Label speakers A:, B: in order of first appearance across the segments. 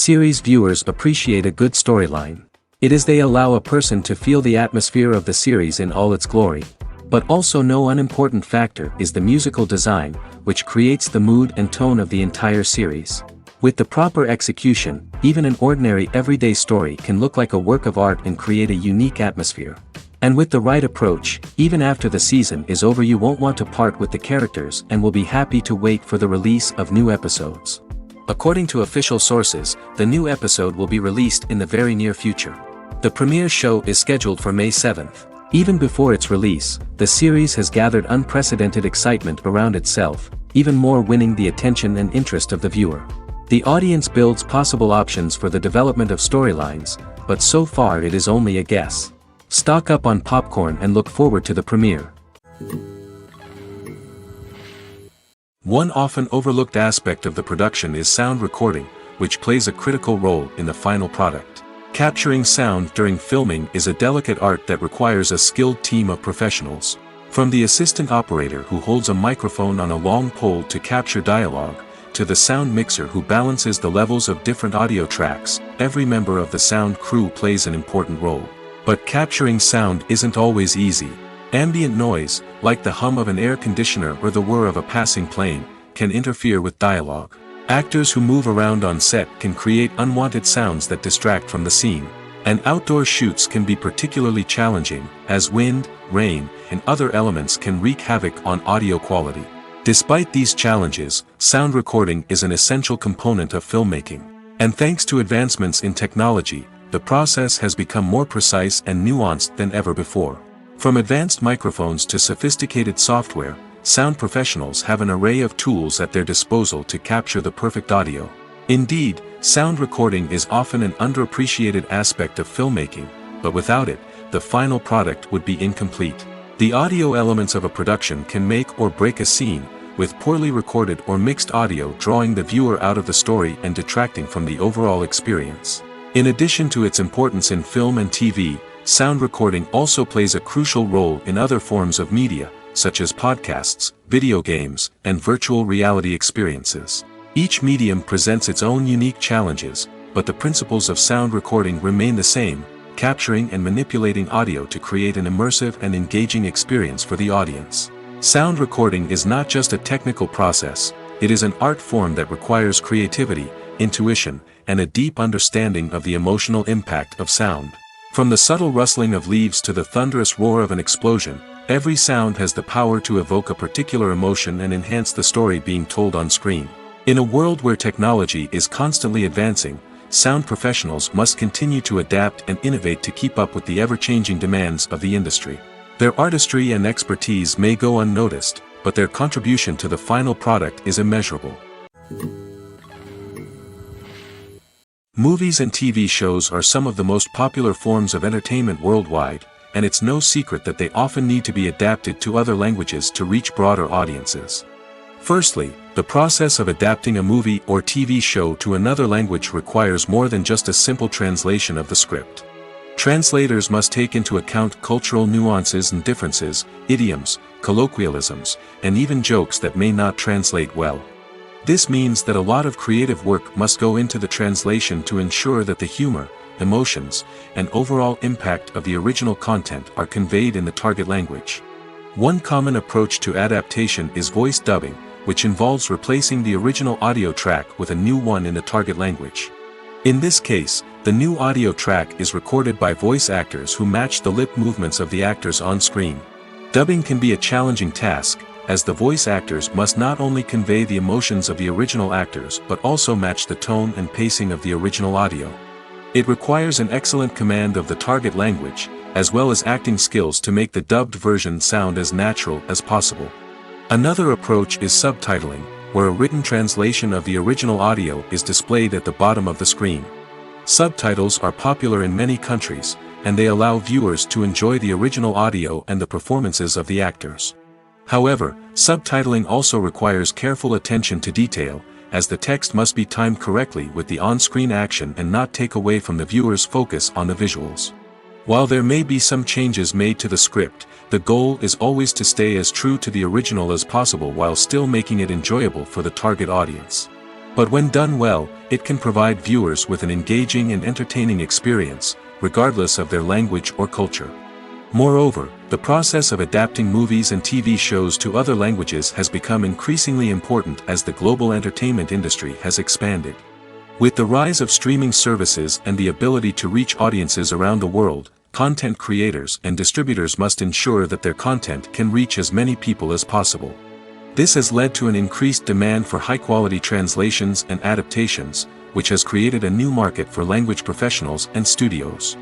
A: Series viewers appreciate a good storyline. It is they allow a person to feel the atmosphere of the series in all its glory. But also no unimportant factor is the musical design, which creates the mood and tone of the entire series. With the proper execution, even an ordinary everyday story can look like a work of art and create a unique atmosphere. And with the right approach, even after the season is over you won't want to part with the characters and will be happy to wait for the release of new episodes. According to official sources, the new episode will be released in the very near future. The premiere show is scheduled for May 7th. Even before its release, the series has gathered unprecedented excitement around itself, even more winning the attention and interest of the viewer. The audience builds possible options for the development of storylines, but so far it is only a guess. Stock up on popcorn and look forward to the premiere. One often overlooked aspect of the production is sound recording, which plays a critical role in the final product. Capturing sound during filming is a delicate art that requires a skilled team of professionals. From the assistant operator who holds a microphone on a long pole to capture dialogue, to the sound mixer who balances the levels of different audio tracks, every member of the sound crew plays an important role. But capturing sound isn't always easy. Ambient noise, like the hum of an air conditioner or the whir of a passing plane, can interfere with dialogue. Actors who move around on set can create unwanted sounds that distract from the scene. And outdoor shoots can be particularly challenging, as wind, rain, and other elements can wreak havoc on audio quality. Despite these challenges, sound recording is an essential component of filmmaking. And thanks to advancements in technology, the process has become more precise and nuanced than ever before. From advanced microphones to sophisticated software, sound professionals have an array of tools at their disposal to capture the perfect audio. Indeed, sound recording is often an underappreciated aspect of filmmaking, but without it, the final product would be incomplete. The audio elements of a production can make or break a scene, with poorly recorded or mixed audio drawing the viewer out of the story and detracting from the overall experience. In addition to its importance in film and TV, sound recording also plays a crucial role in other forms of media, such as podcasts, video games, and virtual reality experiences. Each medium presents its own unique challenges, but the principles of sound recording remain the same, capturing and manipulating audio to create an immersive and engaging experience for the audience. Sound recording is not just a technical process, it is an art form that requires creativity, intuition, and a deep understanding of the emotional impact of sound. From the subtle rustling of leaves to the thunderous roar of an explosion, every sound has the power to evoke a particular emotion and enhance the story being told on screen. In a world where technology is constantly advancing, sound professionals must continue to adapt and innovate to keep up with the ever-changing demands of the industry. Their artistry and expertise may go unnoticed, but their contribution to the final product is immeasurable. Movies and TV shows are some of the most popular forms of entertainment worldwide, and it's no secret that they often need to be adapted to other languages to reach broader audiences. Firstly, the process of adapting a movie or TV show to another language requires more than just a simple translation of the script. Translators must take into account cultural nuances and differences, idioms, colloquialisms, and even jokes that may not translate well. This means that a lot of creative work must go into the translation to ensure that the humor, emotions, and overall impact of the original content are conveyed in the target language. One common approach to adaptation is voice dubbing, which involves replacing the original audio track with a new one in the target language. In this case, the new audio track is recorded by voice actors who match the lip movements of the actors on screen. Dubbing can be a challenging task, as the voice actors must not only convey the emotions of the original actors but also match the tone and pacing of the original audio. It requires an excellent command of the target language, as well as acting skills to make the dubbed version sound as natural as possible. Another approach is subtitling, where a written translation of the original audio is displayed at the bottom of the screen. Subtitles are popular in many countries, and they allow viewers to enjoy the original audio and the performances of the actors. However, subtitling also requires careful attention to detail, as the text must be timed correctly with the on-screen action and not take away from the viewer's focus on the visuals. While there may be some changes made to the script, the goal is always to stay as true to the original as possible while still making it enjoyable for the target audience. But when done well, it can provide viewers with an engaging and entertaining experience, regardless of their language or culture. Moreover, the process of adapting movies and TV shows to other languages has become increasingly important as the global entertainment industry has expanded. With the rise of streaming services and the ability to reach audiences around the world, content creators and distributors must ensure that their content can reach as many people as possible. This has led to an increased demand for high-quality translations and adaptations, which has created a new market for language professionals and studios.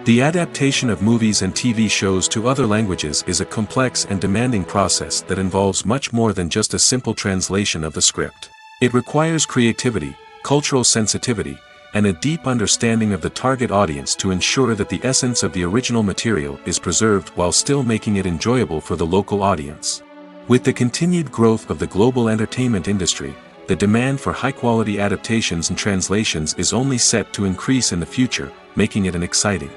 A: The adaptation of movies and TV shows to other languages is a complex and demanding process that involves much more than just a simple translation of the script. It requires creativity, cultural sensitivity, and a deep understanding of the target audience to ensure that the essence of the original material is preserved while still making it enjoyable for the local audience. With the continued growth of the global entertainment industry, the demand for high-quality adaptations and translations is only set to increase in the future, making it an exciting.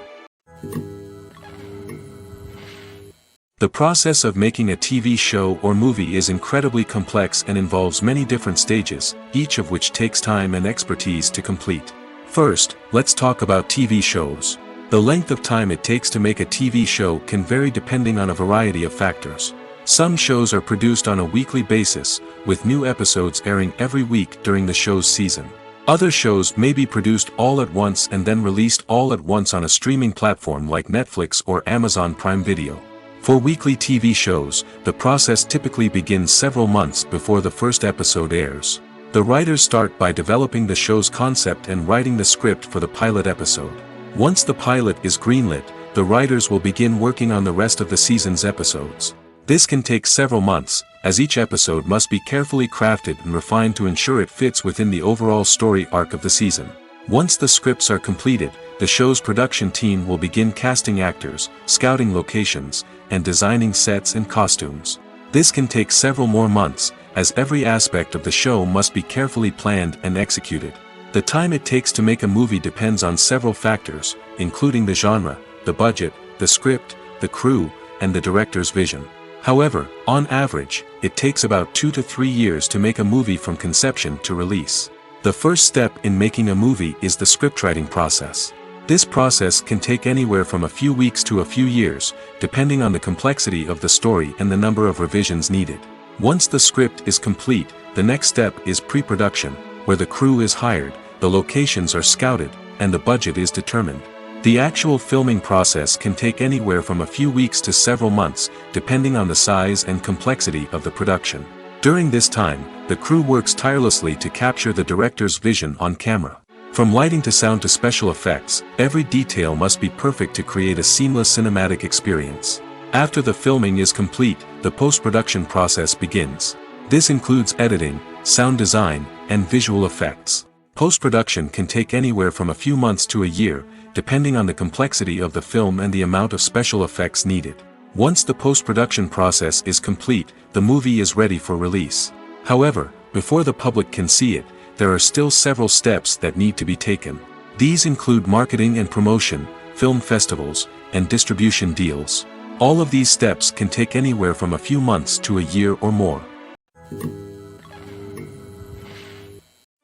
A: The process of making a TV show or movie is incredibly complex and involves many different stages, each of which takes time and expertise to complete. First, let's talk about TV shows. The length of time it takes to make a TV show can vary depending on a variety of factors. Some shows are produced on a weekly basis, with new episodes airing every week during the show's season. Other shows may be produced all at once and then released all at once on a streaming platform like Netflix or Amazon Prime Video. For weekly TV shows, the process typically begins several months before the first episode airs. The writers start by developing the show's concept and writing the script for the pilot episode. Once the pilot is greenlit, the writers will begin working on the rest of the season's episodes. This can take several months, as each episode must be carefully crafted and refined to ensure it fits within the overall story arc of the season. Once the scripts are completed, the show's production team will begin casting actors, scouting locations, and designing sets and costumes. This can take several more months, as every aspect of the show must be carefully planned and executed. The time it takes to make a movie depends on several factors, including the genre, the budget, the script, the crew, and the director's vision. However, on average, it takes about 2 to 3 years to make a movie from conception to release. The first step in making a movie is the scriptwriting process. This process can take anywhere from a few weeks to a few years, depending on the complexity of the story and the number of revisions needed. Once the script is complete, the next step is pre-production, where the crew is hired, the locations are scouted, and the budget is determined. The actual filming process can take anywhere from a few weeks to several months, depending on the size and complexity of the production. During this time, the crew works tirelessly to capture the director's vision on camera. From lighting to sound to special effects, every detail must be perfect to create a seamless cinematic experience. After the filming is complete, the post-production process begins. This includes editing, sound design, and visual effects. Post-production can take anywhere from a few months to a year, depending on the complexity of the film and the amount of special effects needed. Once the post-production process is complete, the movie is ready for release. However, before the public can see it, there are still several steps that need to be taken. These include marketing and promotion, film festivals, and distribution deals. All of these steps can take anywhere from a few months to a year or more.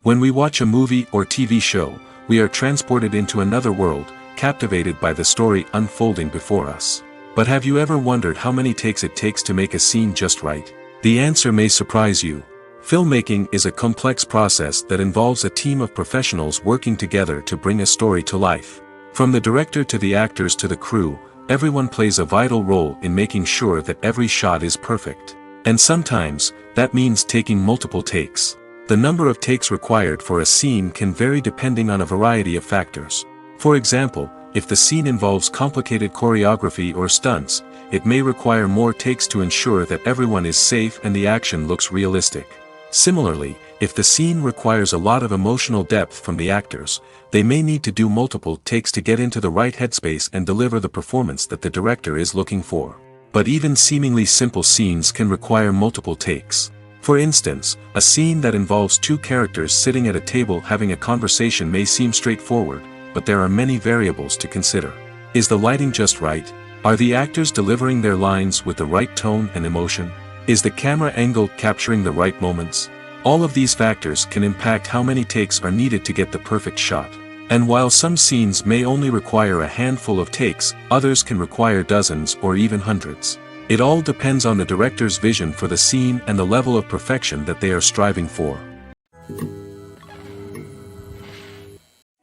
A: When we watch a movie or TV show, we are transported into another world, captivated by the story unfolding before us. But have you ever wondered how many takes it takes to make a scene just right? The answer may surprise you. Filmmaking is a complex process that involves a team of professionals working together to bring a story to life. From the director to the actors to the crew, everyone plays a vital role in making sure that every shot is perfect. And sometimes, that means taking multiple takes. The number of takes required for a scene can vary depending on a variety of factors. For example, if the scene involves complicated choreography or stunts, it may require more takes to ensure that everyone is safe and the action looks realistic. Similarly, if the scene requires a lot of emotional depth from the actors, they may need to do multiple takes to get into the right headspace and deliver the performance that the director is looking for. But even seemingly simple scenes can require multiple takes. For instance, a scene that involves two characters sitting at a table having a conversation may seem straightforward, but there are many variables to consider. Is the lighting just right? Are the actors delivering their lines with the right tone and emotion? Is the camera angle capturing the right moments? All of these factors can impact how many takes are needed to get the perfect shot. And while some scenes may only require a handful of takes, others can require dozens or even hundreds. It all depends on the director's vision for the scene and the level of perfection that they are striving for.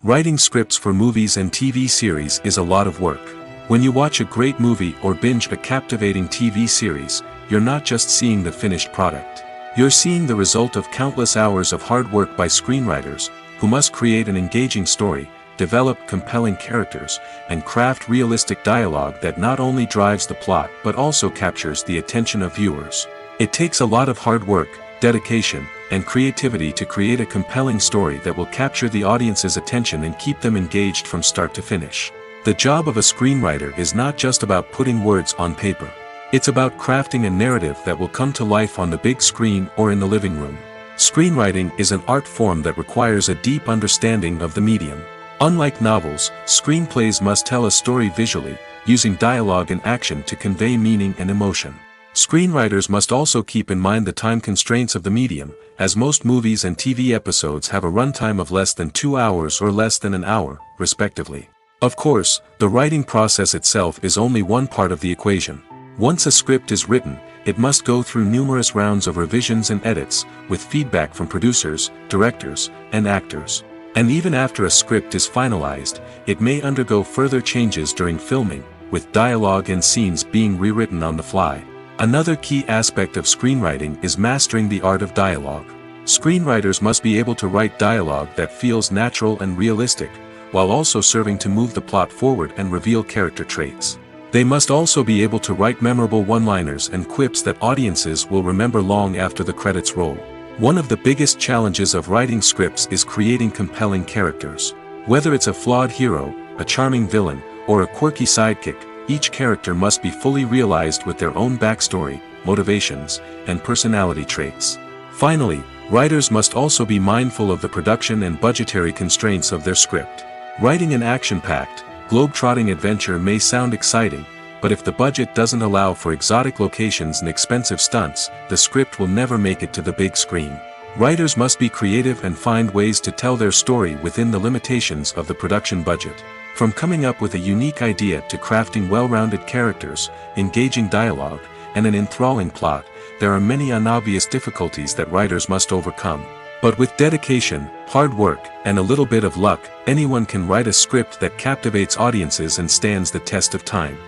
A: Writing scripts for movies and TV series is a lot of work. When you watch a great movie or binge a captivating TV series, you're not just seeing the finished product. You're seeing the result of countless hours of hard work by screenwriters, who must create an engaging story, develop compelling characters, and craft realistic dialogue that not only drives the plot but also captures the attention of viewers. It takes a lot of hard work, dedication, and creativity to create a compelling story that will capture the audience's attention and keep them engaged from start to finish. The job of a screenwriter is not just about putting words on paper. It's about crafting a narrative that will come to life on the big screen or in the living room. Screenwriting is an art form that requires a deep understanding of the medium. Unlike novels, screenplays must tell a story visually, using dialogue and action to convey meaning and emotion. Screenwriters must also keep in mind the time constraints of the medium, as most movies and TV episodes have a runtime of less than 2 hours or less than an hour, respectively. Of course, the writing process itself is only one part of the equation. Once a script is written, it must go through numerous rounds of revisions and edits, with feedback from producers, directors, and actors. And even after a script is finalized, it may undergo further changes during filming, with dialogue and scenes being rewritten on the fly. Another key aspect of screenwriting is mastering the art of dialogue. Screenwriters must be able to write dialogue that feels natural and realistic, while also serving to move the plot forward and reveal character traits. They must also be able to write memorable one-liners and quips that audiences will remember long after the credits roll. One of the biggest challenges of writing scripts is creating compelling characters. Whether it's a flawed hero, a charming villain, or a quirky sidekick, each character must be fully realized with their own backstory, motivations, and personality traits. Finally, writers must also be mindful of the production and budgetary constraints of their script. Writing an action-packed, globe-trotting adventure may sound exciting, but if the budget doesn't allow for exotic locations and expensive stunts, the script will never make it to the big screen. Writers must be creative and find ways to tell their story within the limitations of the production budget. From coming up with a unique idea to crafting well-rounded characters, engaging dialogue, and an enthralling plot, there are many unobvious difficulties that writers must overcome. But with dedication, hard work, and a little bit of luck, anyone can write a script that captivates audiences and stands the test of time.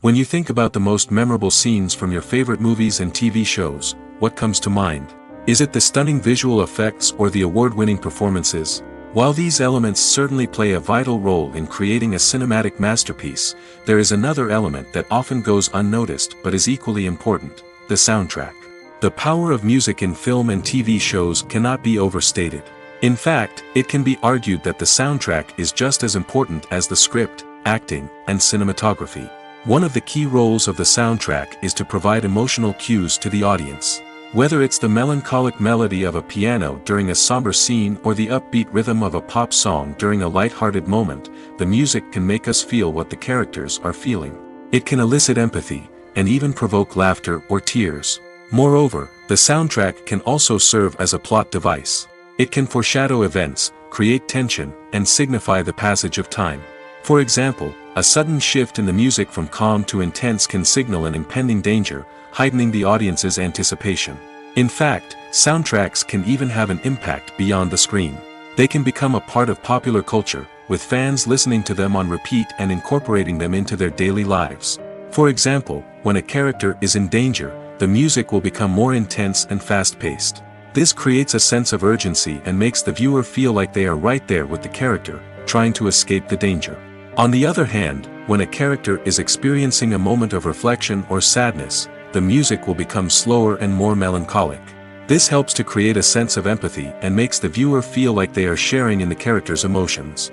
A: When you think about the most memorable scenes from your favorite movies and TV shows, what comes to mind? Is it the stunning visual effects or the award-winning performances? While these elements certainly play a vital role in creating a cinematic masterpiece, there is another element that often goes unnoticed but is equally important: the soundtrack. The power of music in film and TV shows cannot be overstated. In fact, it can be argued that the soundtrack is just as important as the script, acting, and cinematography. One of the key roles of the soundtrack is to provide emotional cues to the audience. Whether it's the melancholic melody of a piano during a somber scene or the upbeat rhythm of a pop song during a light-hearted moment, the music can make us feel what the characters are feeling. It can elicit empathy, and even provoke laughter or tears. Moreover, the soundtrack can also serve as a plot device. It can foreshadow events, create tension, and signify the passage of time. For example, a sudden shift in the music from calm to intense can signal an impending danger, heightening the audience's anticipation. In fact, soundtracks can even have an impact beyond the screen. They can become a part of popular culture, with fans listening to them on repeat and incorporating them into their daily lives. For example, when a character is in danger, the music will become more intense and fast-paced. This creates a sense of urgency and makes the viewer feel like they are right there with the character, trying to escape the danger. On the other hand, when a character is experiencing a moment of reflection or sadness, the music will become slower and more melancholic. This helps to create a sense of empathy and makes the viewer feel like they are sharing in the character's emotions.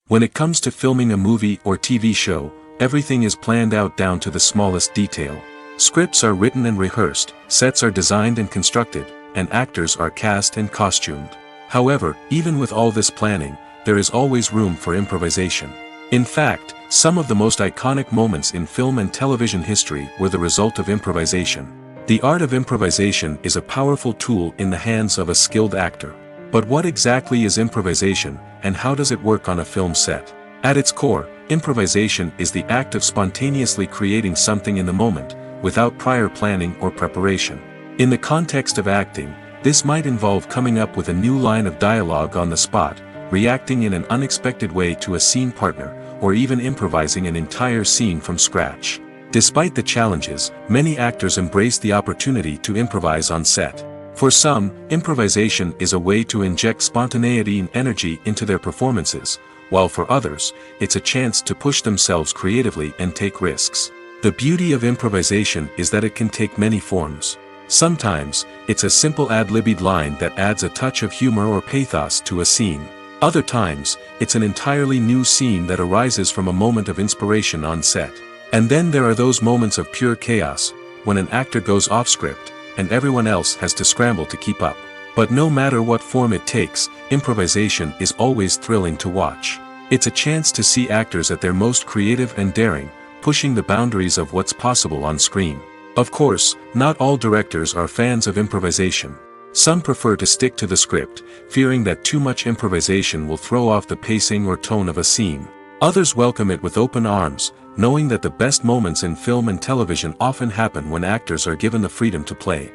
A: When it comes to filming a movie or TV show, everything is planned out down to the smallest detail. Scripts are written and rehearsed, sets are designed and constructed, and actors are cast and costumed. However, even with all this planning, there is always room for improvisation. In fact, Some of the most iconic moments in film and television history were the result of improvisation. The art of improvisation is a powerful tool in the hands of a skilled actor. But what exactly is improvisation, and how does it work on a film set? At its core, improvisation is the act of spontaneously creating something in the moment, without prior planning or preparation. In the context of acting, this might involve coming up with a new line of dialogue on the spot, reacting in an unexpected way to a scene partner, or even improvising an entire scene from scratch. Despite the challenges, many actors embrace the opportunity to improvise on set. For some, improvisation is a way to inject spontaneity and energy into their performances, while for others, it's a chance to push themselves creatively and take risks. The beauty of improvisation is that it can take many forms. Sometimes, it's a simple ad-libbed line that adds a touch of humor or pathos to a scene. Other times, it's an entirely new scene that arises from a moment of inspiration on set. And then there are those moments of pure chaos, when an actor goes off script, and everyone else has to scramble to keep up. But no matter what form it takes, improvisation is always thrilling to watch. It's a chance to see actors at their most creative and daring, pushing the boundaries of what's possible on screen. Of course, not all directors are fans of improvisation. Some prefer to stick to the script, fearing that too much improvisation will throw off the pacing or tone of a scene. Others welcome it with open arms, knowing that the best moments in film and television often happen when actors are given the freedom to play.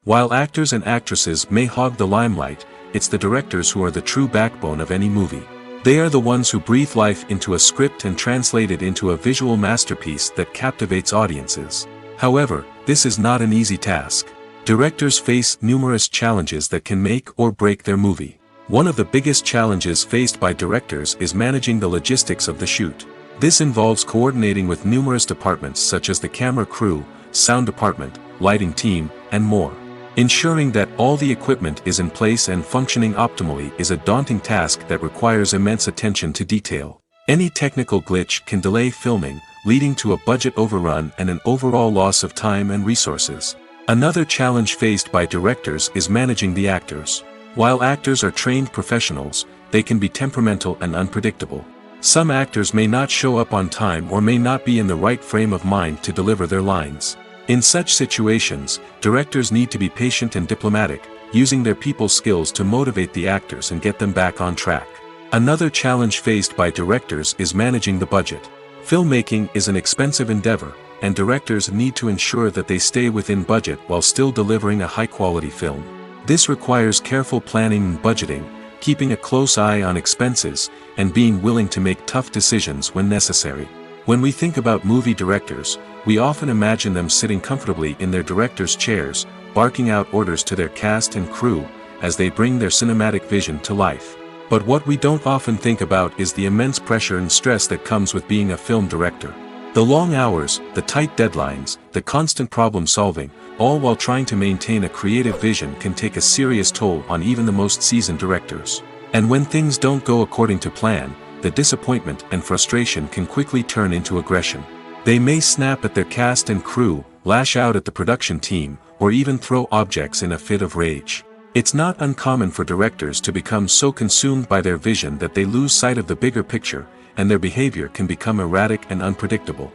A: While actors and actresses may hog the limelight, it's the directors who are the true backbone of any movie. They are the ones who breathe life into a script and translate it into a visual masterpiece that captivates audiences. However, this is not an easy task. Directors face numerous challenges that can make or break their movie. One of the biggest challenges faced by directors is managing the logistics of the shoot. This involves coordinating with numerous departments such as the camera crew, sound department, lighting team, and more. Ensuring that all the equipment is in place and functioning optimally is a daunting task that requires immense attention to detail. Any technical glitch can delay filming, leading to a budget overrun and an overall loss of time and resources. Another challenge faced by directors is managing the actors. While actors are trained professionals, they can be temperamental and unpredictable. Some actors may not show up on time or may not be in the right frame of mind to deliver their lines. In such situations, directors need to be patient and diplomatic, using their people skills to motivate the actors and get them back on track. Another challenge faced by directors is managing the budget. Filmmaking is an expensive endeavor, and directors need to ensure that they stay within budget while still delivering a high-quality film. This requires careful planning and budgeting, keeping a close eye on expenses, and being willing to make tough decisions when necessary. When we think about movie directors, we often imagine them sitting comfortably in their director's chairs, barking out orders to their cast and crew, as they bring their cinematic vision to life. But what we don't often think about is the immense pressure and stress that comes with being a film director. The long hours, the tight deadlines, the constant problem solving, all while trying to maintain a creative vision can take a serious toll on even the most seasoned directors. And when things don't go according to plan, the disappointment and frustration can quickly turn into aggression. They may snap at their cast and crew, lash out at the production team, or even throw objects in a fit of rage. It's not uncommon for directors to become so consumed by their vision that they lose sight of the bigger picture, and their behavior can become erratic and unpredictable.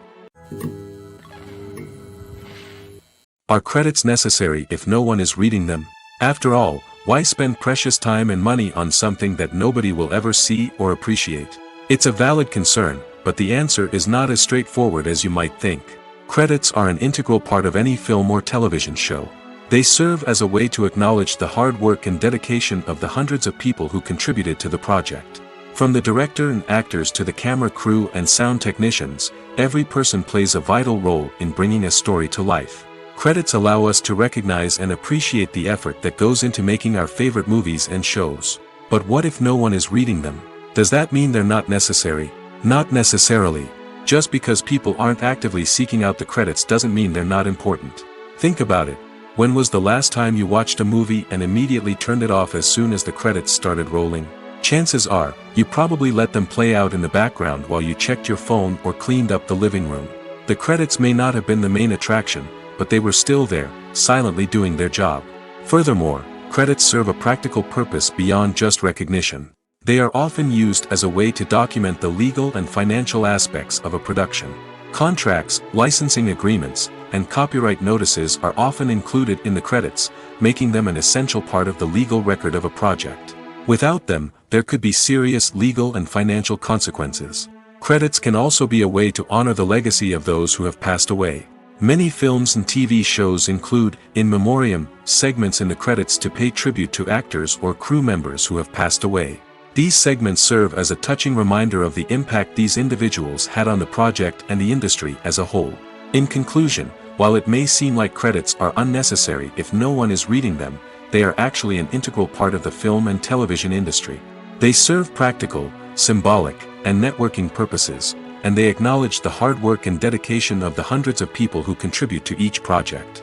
A: Are credits necessary if no one is reading them? After all, why spend precious time and money on something that nobody will ever see or appreciate? It's a valid concern, but the answer is not as straightforward as you might think. Credits are an integral part of any film or television show. They serve as a way to acknowledge the hard work and dedication of the hundreds of people who contributed to the project. From the director and actors to the camera crew and sound technicians, every person plays a vital role in bringing a story to life. Credits allow us to recognize and appreciate the effort that goes into making our favorite movies and shows. But what if no one is reading them? Does that mean they're not necessary? Not necessarily. Just because people aren't actively seeking out the credits doesn't mean they're not important. Think about it. When was the last time you watched a movie and immediately turned it off as soon as the credits started rolling? Chances are, you probably let them play out in the background while you checked your phone or cleaned up the living room. The credits may not have been the main attraction, but they were still there, silently doing their job. Furthermore, credits serve a practical purpose beyond just recognition. They are often used as a way to document the legal and financial aspects of a production. Contracts, licensing agreements, and copyright notices are often included in the credits, making them an essential part of the legal record of a project. Without them, there could be serious legal and financial consequences. Credits can also be a way to honor the legacy of those who have passed away. Many films and TV shows include, in memoriam, segments in the credits to pay tribute to actors or crew members who have passed away. These segments serve as a touching reminder of the impact these individuals had on the project and the industry as a whole. In conclusion, while it may seem like credits are unnecessary if no one is reading them, they are actually an integral part of the film and television industry. They serve practical, symbolic, and networking purposes, and they acknowledge the hard work and dedication of the hundreds of people who contribute to each project.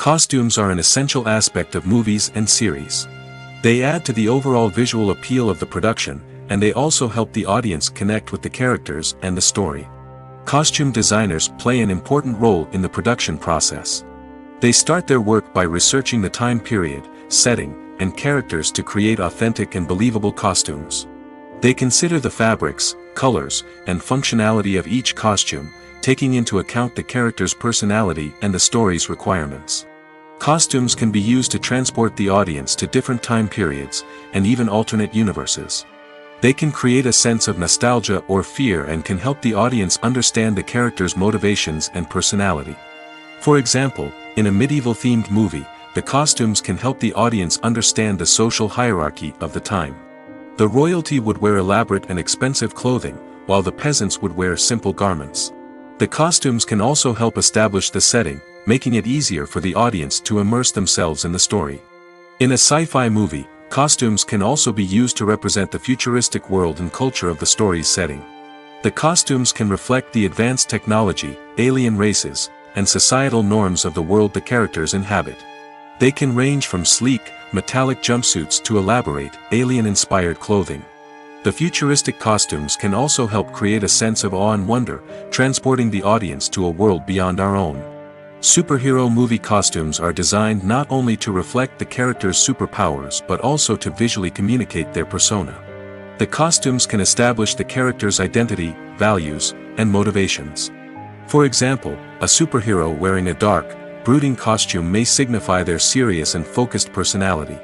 A: Costumes are an essential aspect of movies and series. They add to the overall visual appeal of the production, and they also help the audience connect with the characters and the story. Costume designers play an important role in the production process. They start their work by researching the time period, setting, and characters to create authentic and believable costumes. They consider the fabrics, colors, and functionality of each costume, taking into account the character's personality and the story's requirements. Costumes can be used to transport the audience to different time periods, and even alternate universes. They can create a sense of nostalgia or fear and can help the audience understand the character's motivations and personality. For example, in a medieval-themed movie, the costumes can help the audience understand the social hierarchy of the time. The royalty would wear elaborate and expensive clothing, while the peasants would wear simple garments. The costumes can also help establish the setting, making it easier for the audience to immerse themselves in the story. In a sci-fi movie, costumes can also be used to represent the futuristic world and culture of the story's setting. The costumes can reflect the advanced technology, alien races, and societal norms of the world the characters inhabit. They can range from sleek, metallic jumpsuits to elaborate, alien-inspired clothing. The futuristic costumes can also help create a sense of awe and wonder, transporting the audience to a world beyond our own. Superhero movie costumes are designed not only to reflect the character's superpowers but also to visually communicate their persona. The costumes can establish the character's identity, values, and motivations. For example, a superhero wearing a dark, brooding costume may signify their serious and focused personality.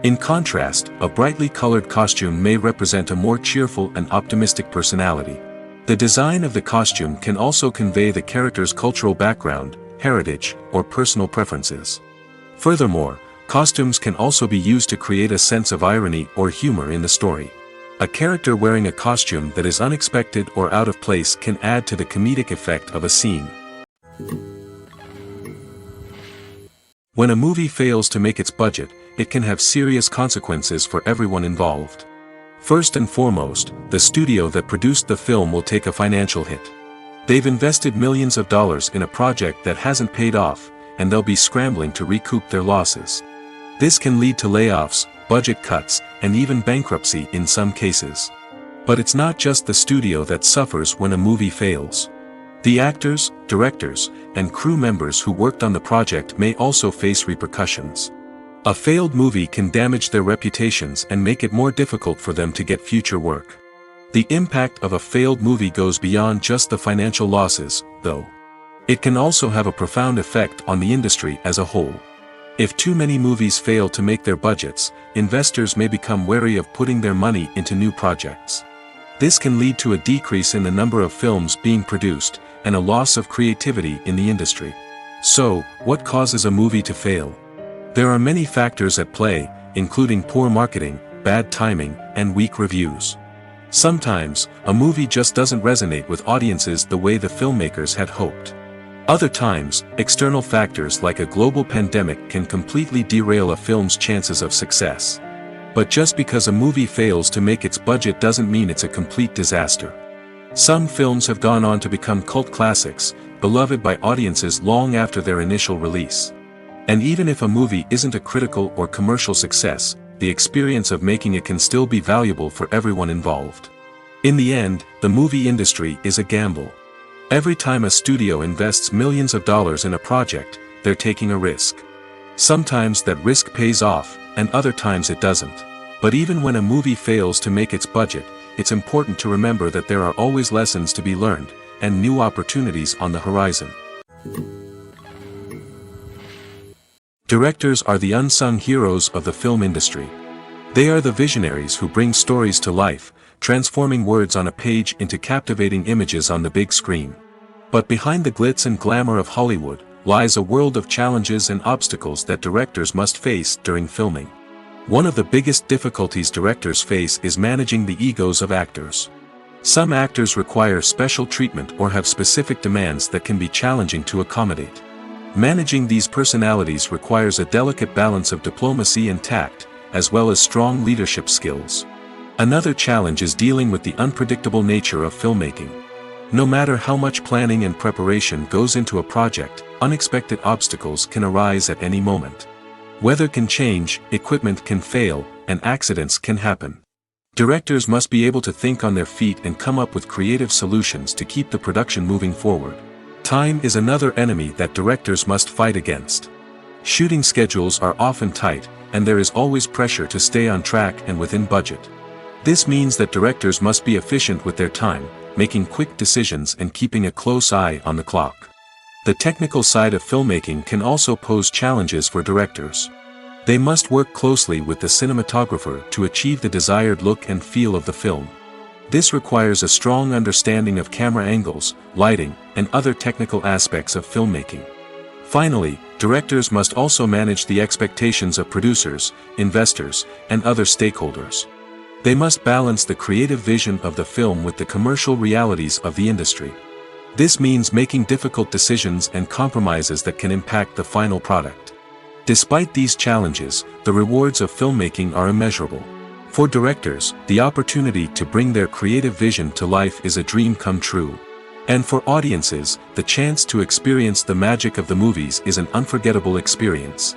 A: In contrast, a brightly colored costume may represent a more cheerful and optimistic personality. The design of the costume can also convey the character's cultural background, heritage, or personal preferences. Furthermore, costumes can also be used to create a sense of irony or humor in the story. A character wearing a costume that is unexpected or out of place can add to the comedic effect of a scene. When a movie fails to make its budget, it can have serious consequences for everyone involved. First and foremost, the studio that produced the film will take a financial hit. They've invested millions of dollars in a project that hasn't paid off, and they'll be scrambling to recoup their losses. This can lead to layoffs, budget cuts, and even bankruptcy in some cases. But it's not just the studio that suffers when a movie fails. The actors, directors, and crew members who worked on the project may also face repercussions. A failed movie can damage their reputations and make it more difficult for them to get future work. The impact of a failed movie goes beyond just the financial losses, though. It can also have a profound effect on the industry as a whole. If too many movies fail to make their budgets, investors may become wary of putting their money into new projects. This can lead to a decrease in the number of films being produced, and a loss of creativity in the industry. So, what causes a movie to fail? There are many factors at play, including poor marketing, bad timing, and weak reviews. Sometimes, a movie just doesn't resonate with audiences the way the filmmakers had hoped. Other times, external factors like a global pandemic can completely derail a film's chances of success. But just because a movie fails to make its budget doesn't mean it's a complete disaster. Some films have gone on to become cult classics, beloved by audiences long after their initial release. And even if a movie isn't a critical or commercial success, the experience of making it can still be valuable for everyone involved. In the end, the movie industry is a gamble. Every time a studio invests millions of dollars in a project, they're taking a risk. Sometimes that risk pays off, and other times it doesn't. But even when a movie fails to make its budget, it's important to remember that there are always lessons to be learned, and new opportunities on the horizon. Directors are the unsung heroes of the film industry. They are the visionaries who bring stories to life, transforming words on a page into captivating images on the big screen. But behind the glitz and glamour of Hollywood, lies a world of challenges and obstacles that directors must face during filming. One of the biggest difficulties directors face is managing the egos of actors. Some actors require special treatment or have specific demands that can be challenging to accommodate. Managing these personalities requires a delicate balance of diplomacy and tact, as well as strong leadership skills. Another challenge is dealing with the unpredictable nature of filmmaking. No matter how much planning and preparation goes into a project, unexpected obstacles can arise at any moment. Weather can change, equipment can fail, and accidents can happen. Directors must be able to think on their feet and come up with creative solutions to keep the production moving forward. Time is another enemy that directors must fight against. Shooting schedules are often tight, and there is always pressure to stay on track and within budget. This means that directors must be efficient with their time, making quick decisions and keeping a close eye on the clock. The technical side of filmmaking can also pose challenges for directors. They must work closely with the cinematographer to achieve the desired look and feel of the film. This requires a strong understanding of camera angles, lighting, and other technical aspects of filmmaking. Finally, directors must also manage the expectations of producers, investors, and other stakeholders. They must balance the creative vision of the film with the commercial realities of the industry. This means making difficult decisions and compromises that can impact the final product. Despite these challenges, the rewards of filmmaking are immeasurable. For directors, the opportunity to bring their creative vision to life is a dream come true. And for audiences, the chance to experience the magic of the movies is an unforgettable experience.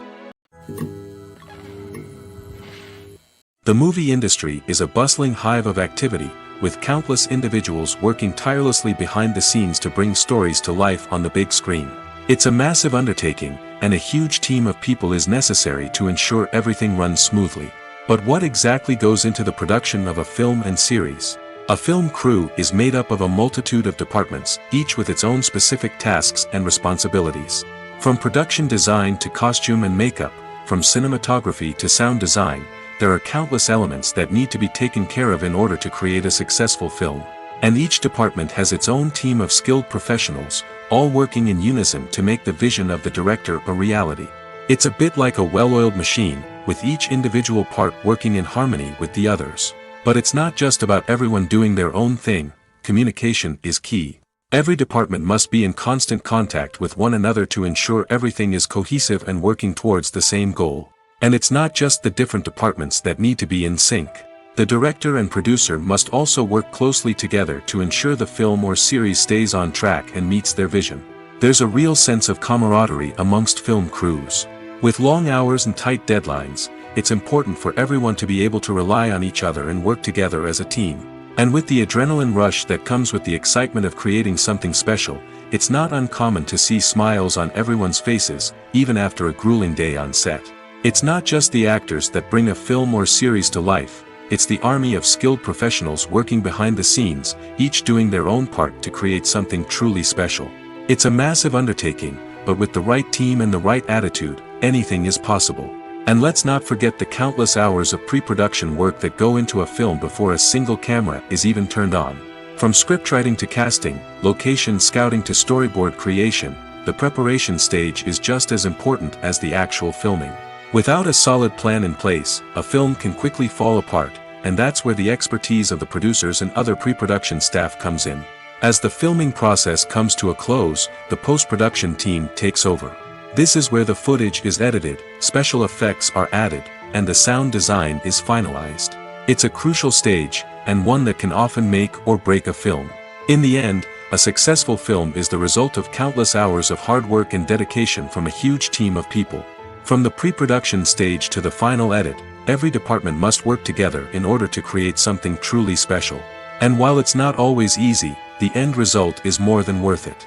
A: The movie industry is a bustling hive of activity, with countless individuals working tirelessly behind the scenes to bring stories to life on the big screen. It's a massive undertaking, and a huge team of people is necessary to ensure everything runs smoothly. But what exactly goes into the production of a film and series? A film crew is made up of a multitude of departments, each with its own specific tasks and responsibilities. From production design to costume and makeup, from cinematography to sound design, there are countless elements that need to be taken care of in order to create a successful film. And each department has its own team of skilled professionals, all working in unison to make the vision of the director a reality. It's a bit like a well-oiled machine, with each individual part working in harmony with the others. But it's not just about everyone doing their own thing. Communication is key. Every department must be in constant contact with one another to ensure everything is cohesive and working towards the same goal. And it's not just the different departments that need to be in sync. The director and producer must also work closely together to ensure the film or series stays on track and meets their vision. There's a real sense of camaraderie amongst film crews. With long hours and tight deadlines, it's important for everyone to be able to rely on each other and work together as a team. And with the adrenaline rush that comes with the excitement of creating something special, it's not uncommon to see smiles on everyone's faces, even after a grueling day on set. It's not just the actors that bring a film or series to life, it's the army of skilled professionals working behind the scenes, each doing their own part to create something truly special. It's a massive undertaking, but with the right team and the right attitude, anything is possible. And let's not forget the countless hours of pre-production work that go into a film before a single camera is even turned on. From scriptwriting to casting, location scouting to storyboard creation, the preparation stage is just as important as the actual filming. Without a solid plan in place, a film can quickly fall apart, and that's where the expertise of the producers and other pre-production staff comes in. As the filming process comes to a close, the post-production team takes over. This is where the footage is edited, special effects are added, and the sound design is finalized. It's a crucial stage, and one that can often make or break a film. In the end, a successful film is the result of countless hours of hard work and dedication from a huge team of people. From the pre-production stage to the final edit, every department must work together in order to create something truly special. And while it's not always easy, the end result is more than worth it.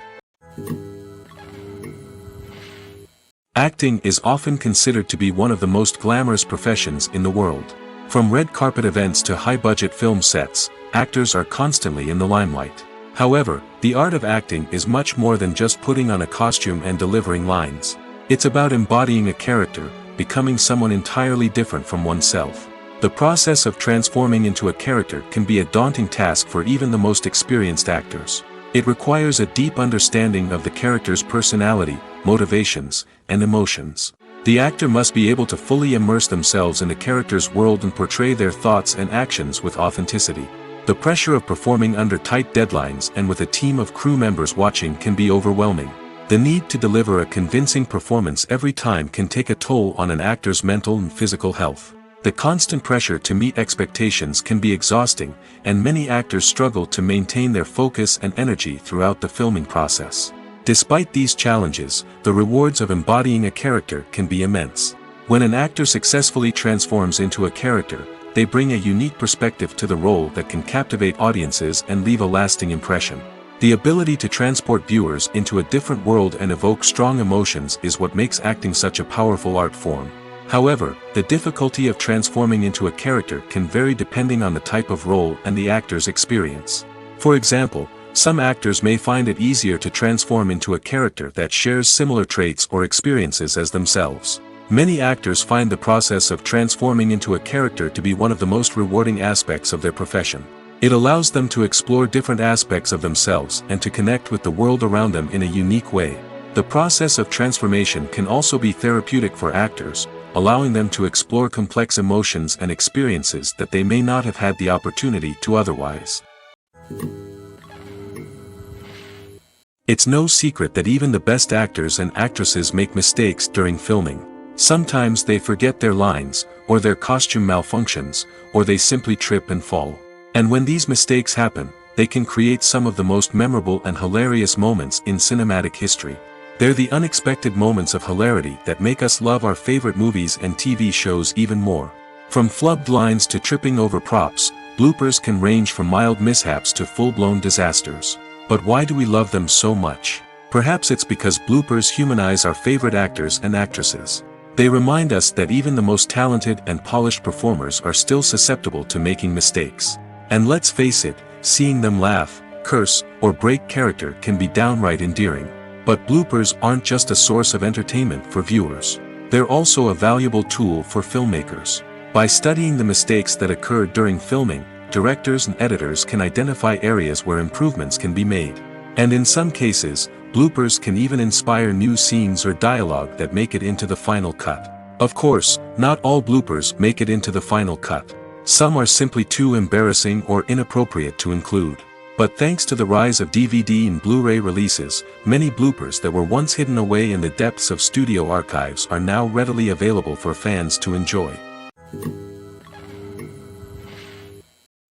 A: Acting is often considered to be one of the most glamorous professions in the world. From red carpet events to high-budget film sets, actors are constantly in the limelight. However, the art of acting is much more than just putting on a costume and delivering lines. It's about embodying a character, becoming someone entirely different from oneself. The process of transforming into a character can be a daunting task for even the most experienced actors. It requires a deep understanding of the character's personality, motivations, and emotions. The actor must be able to fully immerse themselves in the character's world and portray their thoughts and actions with authenticity. The pressure of performing under tight deadlines and with a team of crew members watching can be overwhelming. The need to deliver a convincing performance every time can take a toll on an actor's mental and physical health. The constant pressure to meet expectations can be exhausting, and many actors struggle to maintain their focus and energy throughout the filming process. Despite these challenges, the rewards of embodying a character can be immense. When an actor successfully transforms into a character, they bring a unique perspective to the role that can captivate audiences and leave a lasting impression. The ability to transport viewers into a different world and evoke strong emotions is what makes acting such a powerful art form. However, the difficulty of transforming into a character can vary depending on the type of role and the actor's experience. For example, some actors may find it easier to transform into a character that shares similar traits or experiences as themselves. Many actors find the process of transforming into a character to be one of the most rewarding aspects of their profession. It allows them to explore different aspects of themselves and to connect with the world around them in a unique way. The process of transformation can also be therapeutic for actors, allowing them to explore complex emotions and experiences that they may not have had the opportunity to otherwise. It's no secret that even the best actors and actresses make mistakes during filming. Sometimes they forget their lines, or their costume malfunctions, or they simply trip and fall. And when these mistakes happen, they can create some of the most memorable and hilarious moments in cinematic history. They're the unexpected moments of hilarity that make us love our favorite movies and TV shows even more. From flubbed lines to tripping over props, bloopers can range from mild mishaps to full-blown disasters. But why do we love them so much? Perhaps it's because bloopers humanize our favorite actors and actresses. They remind us that even the most talented and polished performers are still susceptible to making mistakes. And let's face it, seeing them laugh, curse, or break character can be downright endearing. But bloopers aren't just a source of entertainment for viewers. They're also a valuable tool for filmmakers. By studying the mistakes that occurred during filming, directors and editors can identify areas where improvements can be made. And in some cases, bloopers can even inspire new scenes or dialogue that make it into the final cut. Of course, not all bloopers make it into the final cut. Some are simply too embarrassing or inappropriate to include. But thanks to the rise of DVD and Blu-ray releases, many bloopers that were once hidden away in the depths of studio archives are now readily available for fans to enjoy.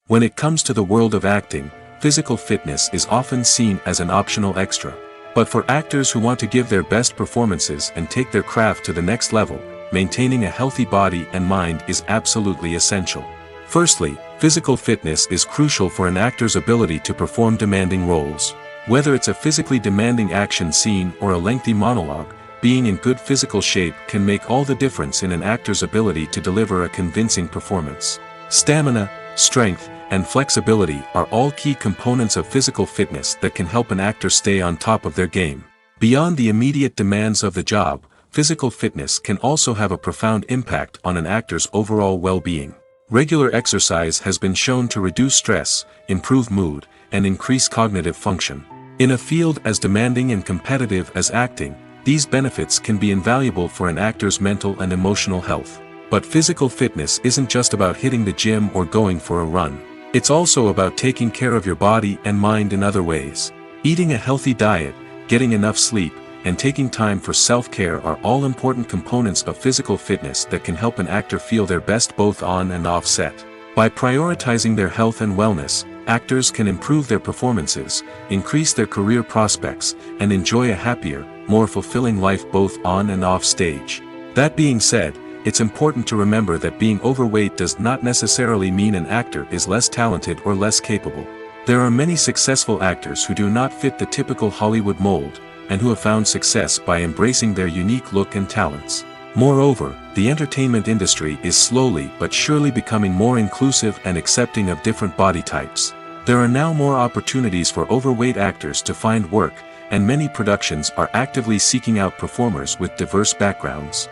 A: When it comes to the world of acting, physical fitness is often seen as an optional extra. But for actors who want to give their best performances and take their craft to the next level, maintaining a healthy body and mind is absolutely essential. Firstly, physical fitness is crucial for an actor's ability to perform demanding roles. Whether it's a physically demanding action scene or a lengthy monologue, being in good physical shape can make all the difference in an actor's ability to deliver a convincing performance. Stamina, strength, and flexibility are all key components of physical fitness that can help an actor stay on top of their game. Beyond the immediate demands of the job, physical fitness can also have a profound impact on an actor's overall well-being. Regular exercise has been shown to reduce stress, improve mood, and increase cognitive function. In a field as demanding and competitive as acting, these benefits can be invaluable for an actor's mental and emotional health. But physical fitness isn't just about hitting the gym or going for a run. It's also about taking care of your body and mind in other ways. Eating a healthy diet, getting enough sleep, and taking time for self-care are all important components of physical fitness that can help an actor feel their best both on and off set. By prioritizing their health and wellness, actors can improve their performances, increase their career prospects, and enjoy a happier, more fulfilling life both on and off stage. That being said, it's important to remember that being overweight does not necessarily mean an actor is less talented or less capable. There are many successful actors who do not fit the typical Hollywood mold, and who have found success by embracing their unique look and talents. Moreover, the entertainment industry is slowly but surely becoming more inclusive and accepting of different body types. There are now more opportunities for overweight actors to find work, and many productions are actively seeking out performers with diverse backgrounds.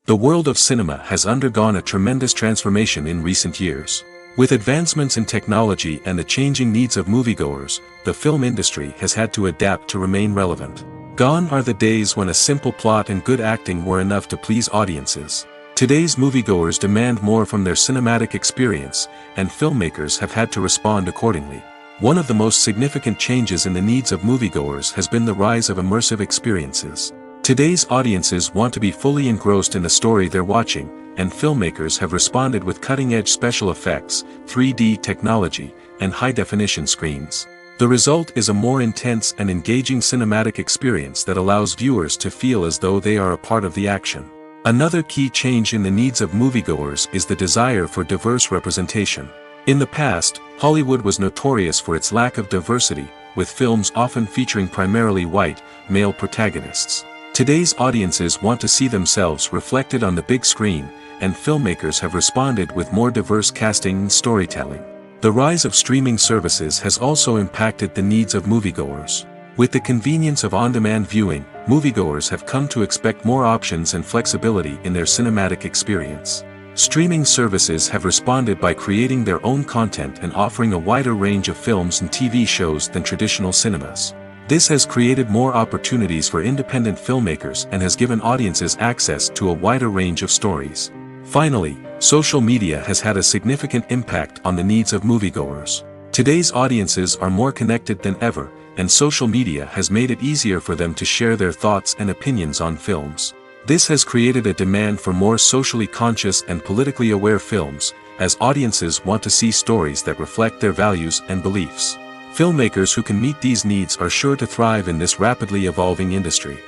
A: The world of cinema has undergone a tremendous transformation in recent years. With advancements in technology and the changing needs of moviegoers, the film industry has had to adapt to remain relevant. Gone are the days when a simple plot and good acting were enough to please audiences. Today's moviegoers demand more from their cinematic experience, and filmmakers have had to respond accordingly. One of the most significant changes in the needs of moviegoers has been the rise of immersive experiences. Today's audiences want to be fully engrossed in the story they're watching, and filmmakers have responded with cutting-edge special effects, 3D technology, and high-definition screens. The result is a more intense and engaging cinematic experience that allows viewers to feel as though they are a part of the action. Another key change in the needs of moviegoers is the desire for diverse representation. In the past, Hollywood was notorious for its lack of diversity, with films often featuring primarily white, male protagonists. Today's audiences want to see themselves reflected on the big screen, and filmmakers have responded with more diverse casting and storytelling. The rise of streaming services has also impacted the needs of moviegoers. With the convenience of on-demand viewing, moviegoers have come to expect more options and flexibility in their cinematic experience. Streaming services have responded by creating their own content and offering a wider range of films and TV shows than traditional cinemas. This has created more opportunities for independent filmmakers and has given audiences access to a wider range of stories. Finally, social media has had a significant impact on the needs of moviegoers. Today's audiences are more connected than ever, and social media has made it easier for them to share their thoughts and opinions on films. This has created a demand for more socially conscious and politically aware films, as audiences want to see stories that reflect their values and beliefs. Filmmakers who can meet these needs are sure to thrive in this rapidly evolving industry.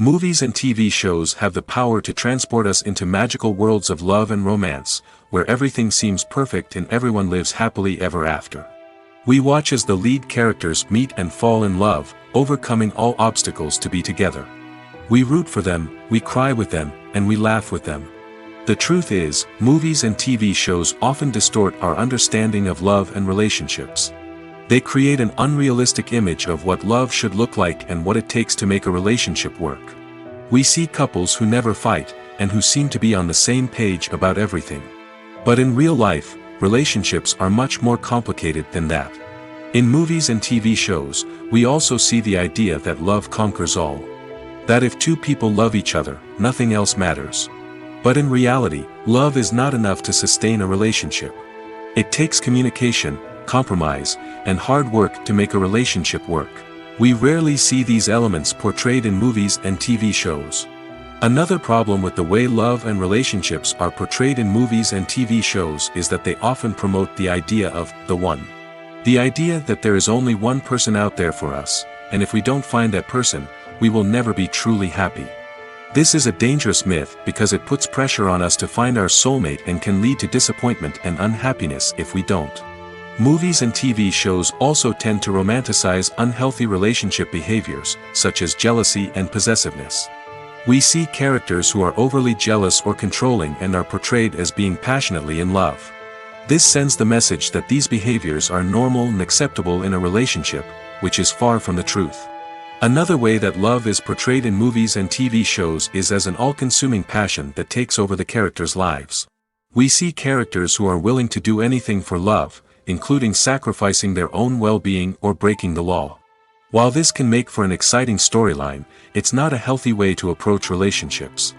A: Movies and TV shows have the power to transport us into magical worlds of love and romance, where everything seems perfect and everyone lives happily ever after. We watch as the lead characters meet and fall in love, overcoming all obstacles to be together. We root for them, we cry with them, and we laugh with them. The truth is, movies and TV shows often distort our understanding of love and relationships. They create an unrealistic image of what love should look like and what it takes to make a relationship work. We see couples who never fight, and who seem to be on the same page about everything. But in real life, relationships are much more complicated than that. In movies and TV shows, we also see the idea that love conquers all. That if two people love each other, nothing else matters. But in reality, love is not enough to sustain a relationship. It takes communication, compromise, and hard work to make a relationship work. We rarely see these elements portrayed in movies and TV shows. Another problem with the way love and relationships are portrayed in movies and TV shows is that they often promote the idea of the one. The idea that there is only one person out there for us, and if we don't find that person, we will never be truly happy. This is a dangerous myth because it puts pressure on us to find our soulmate and can lead to disappointment and unhappiness if we don't. Movies and TV shows also tend to romanticize unhealthy relationship behaviors, such as jealousy and possessiveness. We see characters who are overly jealous or controlling and are portrayed as being passionately in love. This sends the message that these behaviors are normal and acceptable in a relationship, which is far from the truth. Another way that love is portrayed in movies and TV shows is as an all-consuming passion that takes over the characters' lives. We see characters who are willing to do anything for love, including sacrificing their own well-being or breaking the law. While this can make for an exciting storyline, it's not a healthy way to approach relationships.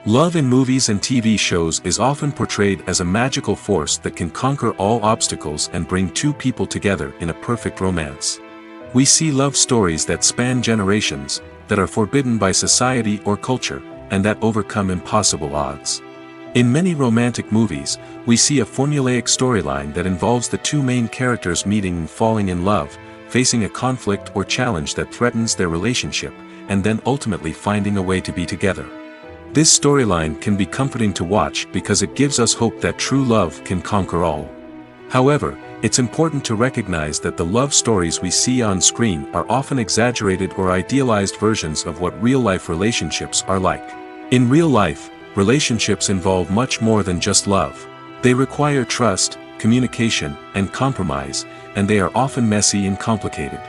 A: Love in movies and TV shows is often portrayed as a magical force that can conquer all obstacles and bring two people together in a perfect romance. We see love stories that span generations, that are forbidden by society or culture, and that overcome impossible odds. In many romantic movies, we see a formulaic storyline that involves the two main characters meeting and falling in love, facing a conflict or challenge that threatens their relationship, and then ultimately finding a way to be together. This storyline can be comforting to watch because it gives us hope that true love can conquer all. However, it's important to recognize that the love stories we see on screen are often exaggerated or idealized versions of what real-life relationships are like. In real life, relationships involve much more than just love. They require trust, communication, and compromise, and they are often messy and complicated.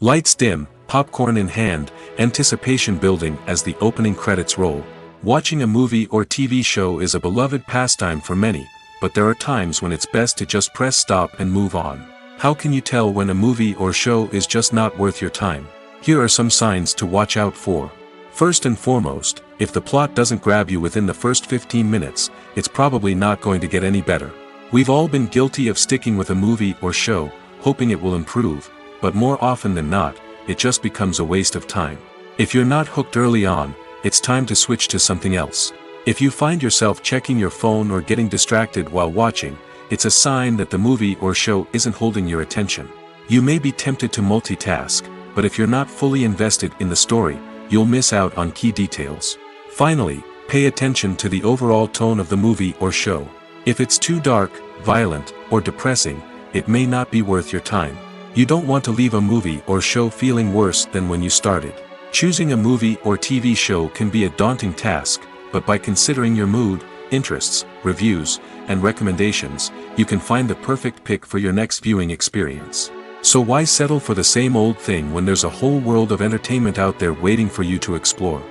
A: Lights dim, popcorn in hand, anticipation building as the opening credits roll. Watching a movie or TV show is a beloved pastime for many, but there are times when it's best to just press stop and move on. How can you tell when a movie or show is just not worth your time? Here are some signs to watch out for. First and foremost, if the plot doesn't grab you within the first 15 minutes, it's probably not going to get any better. We've all been guilty of sticking with a movie or show, hoping it will improve, but more often than not, it just becomes a waste of time. If you're not hooked early on, it's time to switch to something else. If you find yourself checking your phone or getting distracted while watching, it's a sign that the movie or show isn't holding your attention. You may be tempted to multitask, but if you're not fully invested in the story, you'll miss out on key details. Finally, pay attention to the overall tone of the movie or show. If it's too dark, violent, or depressing, it may not be worth your time. You don't want to leave a movie or show feeling worse than when you started. Choosing a movie or TV show can be a daunting task, but by considering your mood, interests, reviews, and recommendations, you can find the perfect pick for your next viewing experience. So why settle for the same old thing when there's a whole world of entertainment out there waiting for you to explore?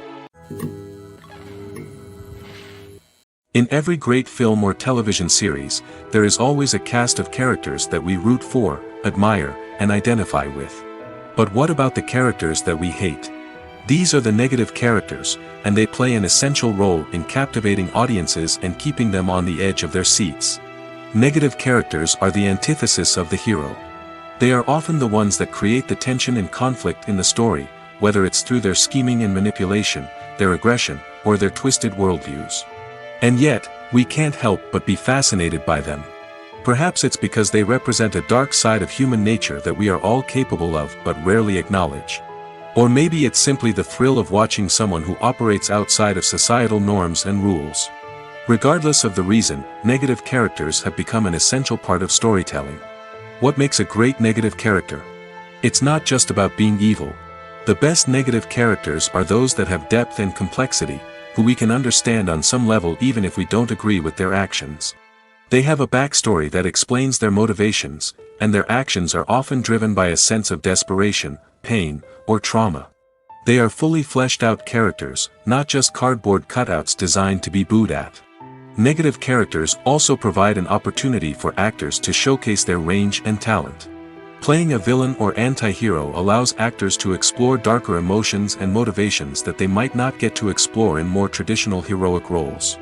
A: In every great film or television series, there is always a cast of characters that we root for, admire, and identify with. But what about the characters that we hate? These are the negative characters, and they play an essential role in captivating audiences and keeping them on the edge of their seats. Negative characters are the antithesis of the hero. They are often the ones that create the tension and conflict in the story, whether it's through their scheming and manipulation, their aggression, or their twisted worldviews. And yet, we can't help but be fascinated by them. Perhaps it's because they represent a dark side of human nature that we are all capable of but rarely acknowledge. Or maybe it's simply the thrill of watching someone who operates outside of societal norms and rules. Regardless of the reason, negative characters have become an essential part of storytelling. What makes a great negative character? It's not just about being evil. The best negative characters are those that have depth and complexity, who we can understand on some level even if we don't agree with their actions. They have a backstory that explains their motivations, and their actions are often driven by a sense of desperation, pain, or trauma. They are fully fleshed out characters, not just cardboard cutouts designed to be booed at. Negative characters also provide an opportunity for actors to showcase their range and talent. Playing a villain or anti-hero allows actors to explore darker emotions and motivations that they might not get to explore in more traditional heroic roles.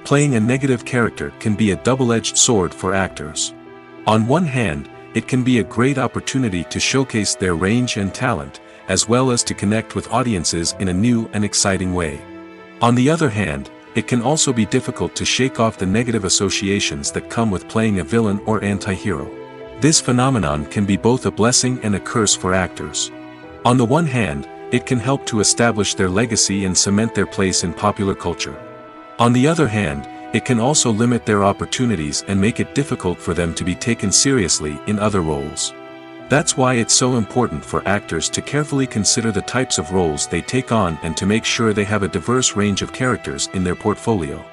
A: Playing a negative character can be a double-edged sword for actors. On one hand, it can be a great opportunity to showcase their range and talent, as well as to connect with audiences in a new and exciting way. On the other hand, it can also be difficult to shake off the negative associations that come with playing a villain or anti-hero. This phenomenon can be both a blessing and a curse for actors. On the one hand, it can help to establish their legacy and cement their place in popular culture. On the other hand, it can also limit their opportunities and make it difficult for them to be taken seriously in other roles. That's why it's so important for actors to carefully consider the types of roles they take on and to make sure they have a diverse range of characters in their portfolio.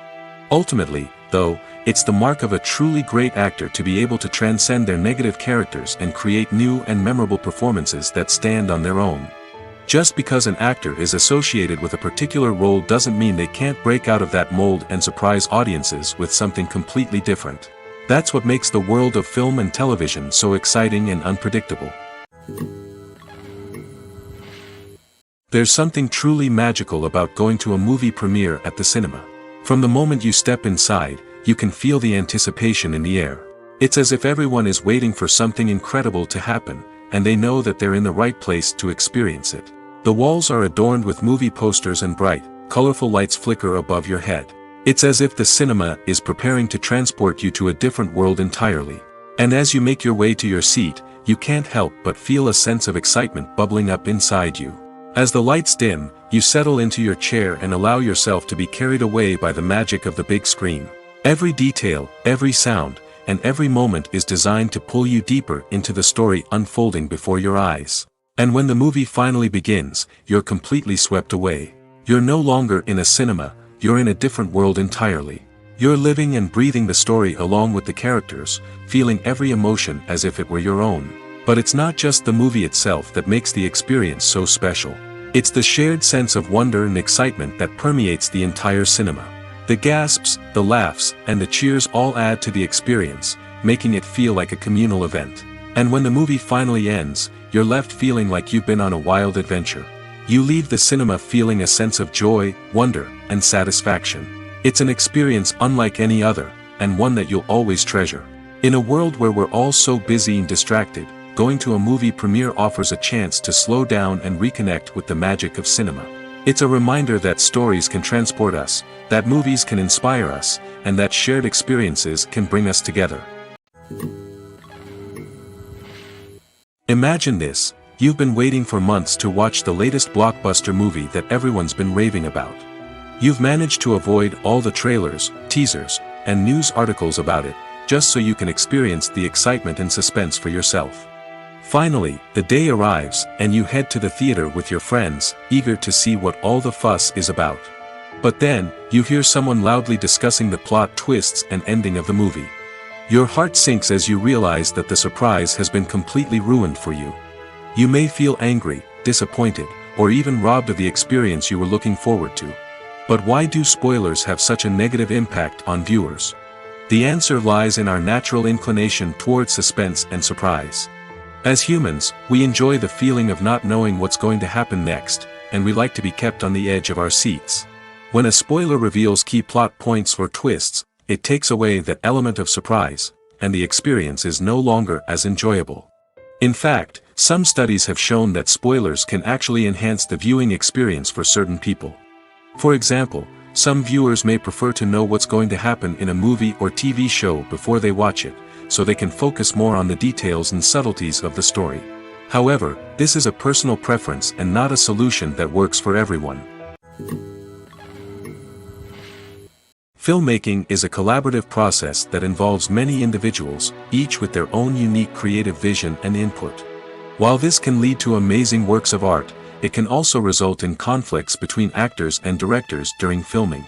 A: Ultimately, though, it's the mark of a truly great actor to be able to transcend their negative characters and create new and memorable performances that stand on their own. Just because an actor is associated with a particular role doesn't mean they can't break out of that mold and surprise audiences with something completely different. That's what makes the world of film and television so exciting and unpredictable. There's something truly magical about going to a movie premiere at the cinema. From the moment you step inside, you can feel the anticipation in the air. It's as if everyone is waiting for something incredible to happen, and they know that they're in the right place to experience it. The walls are adorned with movie posters and bright, colorful lights flicker above your head. It's as if the cinema is preparing to transport you to a different world entirely. And as you make your way to your seat, you can't help but feel a sense of excitement bubbling up inside you. As the lights dim, you settle into your chair and allow yourself to be carried away by the magic of the big screen. Every detail, every sound, and every moment is designed to pull you deeper into the story unfolding before your eyes. And when the movie finally begins, you're completely swept away. You're no longer in a cinema, you're in a different world entirely. You're living and breathing the story along with the characters, feeling every emotion as if it were your own. But it's not just the movie itself that makes the experience so special. It's the shared sense of wonder and excitement that permeates the entire cinema. The gasps, the laughs, and the cheers all add to the experience, making it feel like a communal event. And when the movie finally ends, you're left feeling like you've been on a wild adventure. You leave the cinema feeling a sense of joy, wonder, and satisfaction. It's an experience unlike any other, and one that you'll always treasure. In a world where we're all so busy and distracted, going to a movie premiere offers a chance to slow down and reconnect with the magic of cinema. It's a reminder that stories can transport us, that movies can inspire us, and that shared experiences can bring us together. Imagine this: you've been waiting for months to watch the latest blockbuster movie that everyone's been raving about. You've managed to avoid all the trailers, teasers, and news articles about it, just so you can experience the excitement and suspense for yourself. Finally, the day arrives, and you head to the theater with your friends, eager to see what all the fuss is about. But then, you hear someone loudly discussing the plot twists and ending of the movie. Your heart sinks as you realize that the surprise has been completely ruined for you. You may feel angry, disappointed, or even robbed of the experience you were looking forward to. But why do spoilers have such a negative impact on viewers? The answer lies in our natural inclination towards suspense and surprise. As humans, we enjoy the feeling of not knowing what's going to happen next, and we like to be kept on the edge of our seats. When a spoiler reveals key plot points or twists, it takes away that element of surprise, and the experience is no longer as enjoyable. In fact, some studies have shown that spoilers can actually enhance the viewing experience for certain people. For example, some viewers may prefer to know what's going to happen in a movie or TV show before they watch it, so they can focus more on the details and subtleties of the story. However, this is a personal preference and not a solution that works for everyone. Filmmaking is a collaborative process that involves many individuals, each with their own unique creative vision and input. While this can lead to amazing works of art, it can also result in conflicts between actors and directors during filming.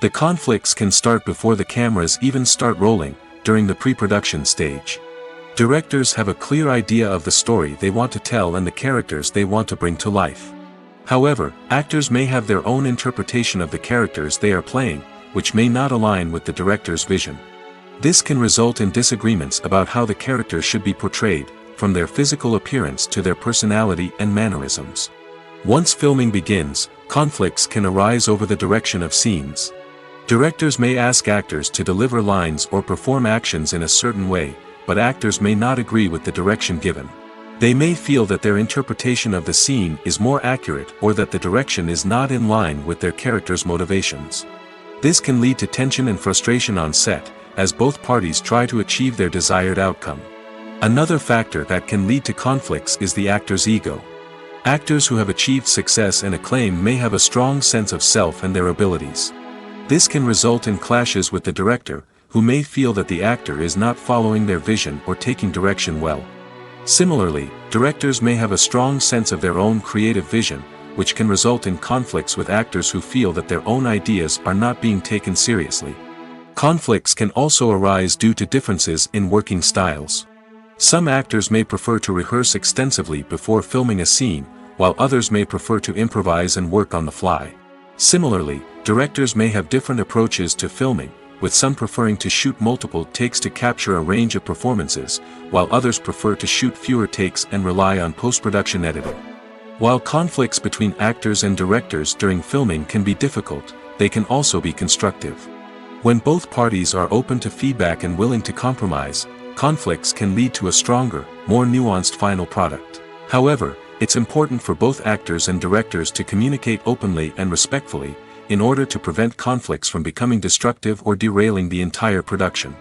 A: The conflicts can start before the cameras even start rolling, during the pre-production stage. Directors have a clear idea of the story they want to tell and the characters they want to bring to life. However, actors may have their own interpretation of the characters they are playing, which may not align with the director's vision. This can result in disagreements about how the characters should be portrayed, from their physical appearance to their personality and mannerisms. Once filming begins, conflicts can arise over the direction of scenes. Directors may ask actors to deliver lines or perform actions in a certain way, but actors may not agree with the direction given. They may feel that their interpretation of the scene is more accurate or that the direction is not in line with their character's motivations. This can lead to tension and frustration on set, as both parties try to achieve their desired outcome. Another factor that can lead to conflicts is the actor's ego. Actors who have achieved success and acclaim may have a strong sense of self and their abilities. This can result in clashes with the director, who may feel that the actor is not following their vision or taking direction well. Similarly, directors may have a strong sense of their own creative vision, which can result in conflicts with actors who feel that their own ideas are not being taken seriously. Conflicts can also arise due to differences in working styles. Some actors may prefer to rehearse extensively before filming a scene, while others may prefer to improvise and work on the fly. Similarly, directors may have different approaches to filming, with some preferring to shoot multiple takes to capture a range of performances, while others prefer to shoot fewer takes and rely on post-production editing. While conflicts between actors and directors during filming can be difficult, they can also be constructive. When both parties are open to feedback and willing to compromise, conflicts can lead to a stronger, more nuanced final product. However, it's important for both actors and directors to communicate openly and respectfully, in order to prevent conflicts from becoming destructive or derailing the entire production.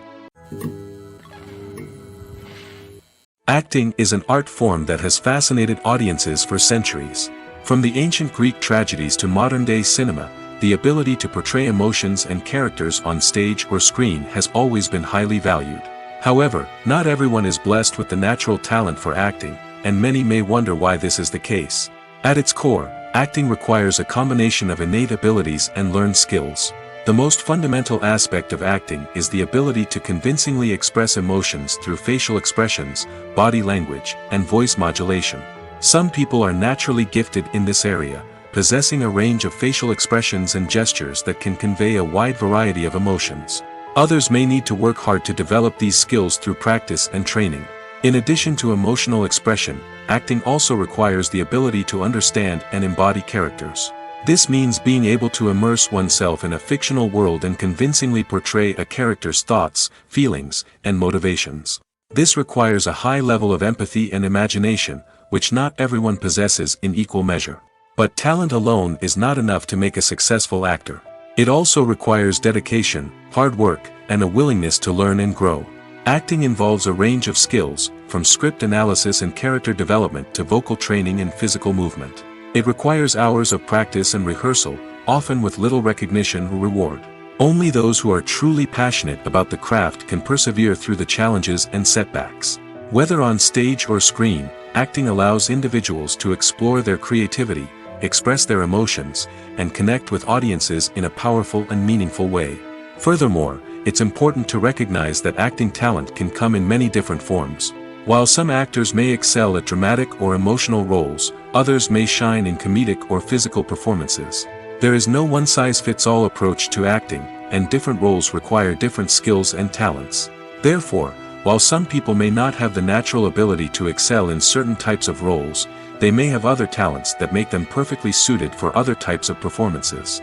A: Acting is an art form that has fascinated audiences for centuries. From the ancient Greek tragedies to modern-day cinema, the ability to portray emotions and characters on stage or screen has always been highly valued. However, not everyone is blessed with the natural talent for acting, and many may wonder why this is the case. At its core, acting requires a combination of innate abilities and learned skills. The most fundamental aspect of acting is the ability to convincingly express emotions through facial expressions, body language, and voice modulation. Some people are naturally gifted in this area, possessing a range of facial expressions and gestures that can convey a wide variety of emotions. Others may need to work hard to develop these skills through practice and training. In addition to emotional expression, acting also requires the ability to understand and embody characters. This means being able to immerse oneself in a fictional world and convincingly portray a character's thoughts, feelings, and motivations. This requires a high level of empathy and imagination, which not everyone possesses in equal measure. But talent alone is not enough to make a successful actor. It also requires dedication, hard work, and a willingness to learn and grow. Acting involves a range of skills, from script analysis and character development to vocal training and physical movement. It requires hours of practice and rehearsal, often with little recognition or reward. Only those who are truly passionate about the craft can persevere through the challenges and setbacks. Whether on stage or screen, acting allows individuals to explore their creativity, express their emotions, and connect with audiences in a powerful and meaningful way. Furthermore, it's important to recognize that acting talent can come in many different forms. While some actors may excel at dramatic or emotional roles, others may shine in comedic or physical performances. There is no one-size-fits-all approach to acting, and different roles require different skills and talents. Therefore, while some people may not have the natural ability to excel in certain types of roles, they may have other talents that make them perfectly suited for other types of performances.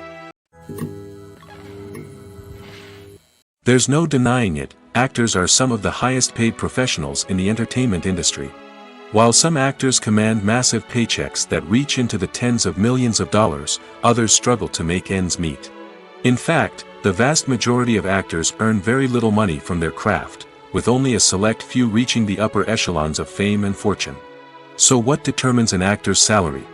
A: There's no denying it, actors are some of the highest paid professionals in the entertainment industry. While some actors command massive paychecks that reach into the tens of millions of dollars, others struggle to make ends meet. In fact, the vast majority of actors earn very little money from their craft, with only a select few reaching the upper echelons of fame and fortune. So what determines an actor's salary?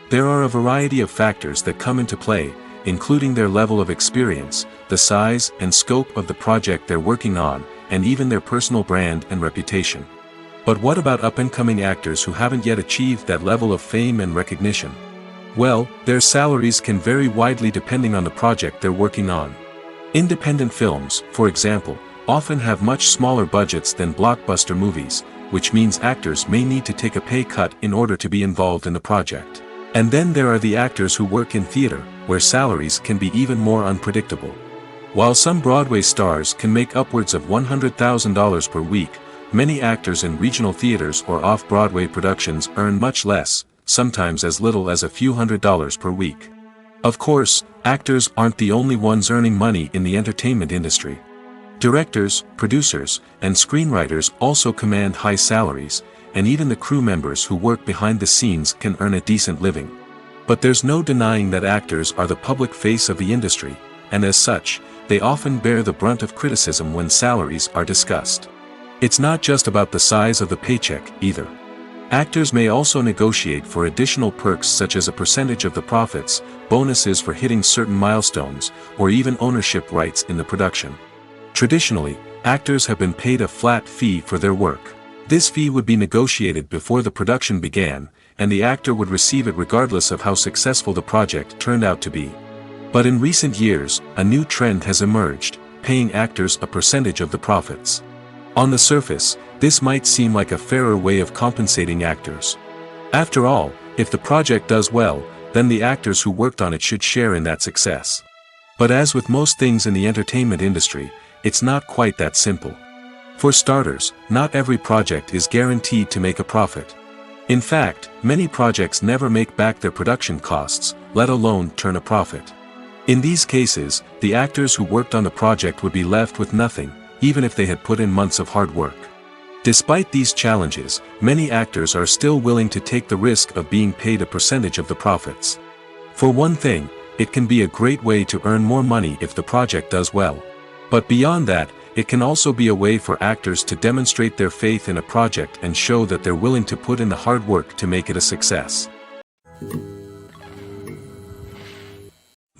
A: There are a variety of factors that come into play, including their level of experience, the size and scope of the project they're working on, and even their personal brand and reputation. But what about up-and-coming actors who haven't yet achieved that level of fame and recognition? Well, their salaries can vary widely depending on the project they're working on. Independent films, for example, often have much smaller budgets than blockbuster movies, which means actors may need to take a pay cut in order to be involved in the project. And then there are the actors who work in theater, where salaries can be even more unpredictable. While some Broadway stars can make upwards of $100,000 per week, many actors in regional theaters or off-Broadway productions earn much less, sometimes as little as a few $100s per week. Of course, actors aren't the only ones earning money in the entertainment industry. Directors, producers, and screenwriters also command high salaries, and even the crew members who work behind the scenes can earn a decent living. But there's no denying that actors are the public face of the industry, and as such, they often bear the brunt of criticism when salaries are discussed. It's not just about the size of the paycheck, either. Actors may also negotiate for additional perks such as a percentage of the profits, bonuses for hitting certain milestones, or even ownership rights in the production. Traditionally, actors have been paid a flat fee for their work. This fee would be negotiated before the production began, and the actor would receive it regardless of how successful the project turned out to be. But in recent years, a new trend has emerged, paying actors a percentage of the profits. On the surface, this might seem like a fairer way of compensating actors. After all, if the project does well, then the actors who worked on it should share in that success. But as with most things in the entertainment industry, it's not quite that simple. For starters, not every project is guaranteed to make a profit. In fact, many projects never make back their production costs, let alone turn a profit. In these cases, the actors who worked on the project would be left with nothing, even if they had put in months of hard work. Despite these challenges, many actors are still willing to take the risk of being paid a percentage of the profits. For one thing, it can be a great way to earn more money if the project does well. But beyond that, it can also be a way for actors to demonstrate their faith in a project and show that they're willing to put in the hard work to make it a success.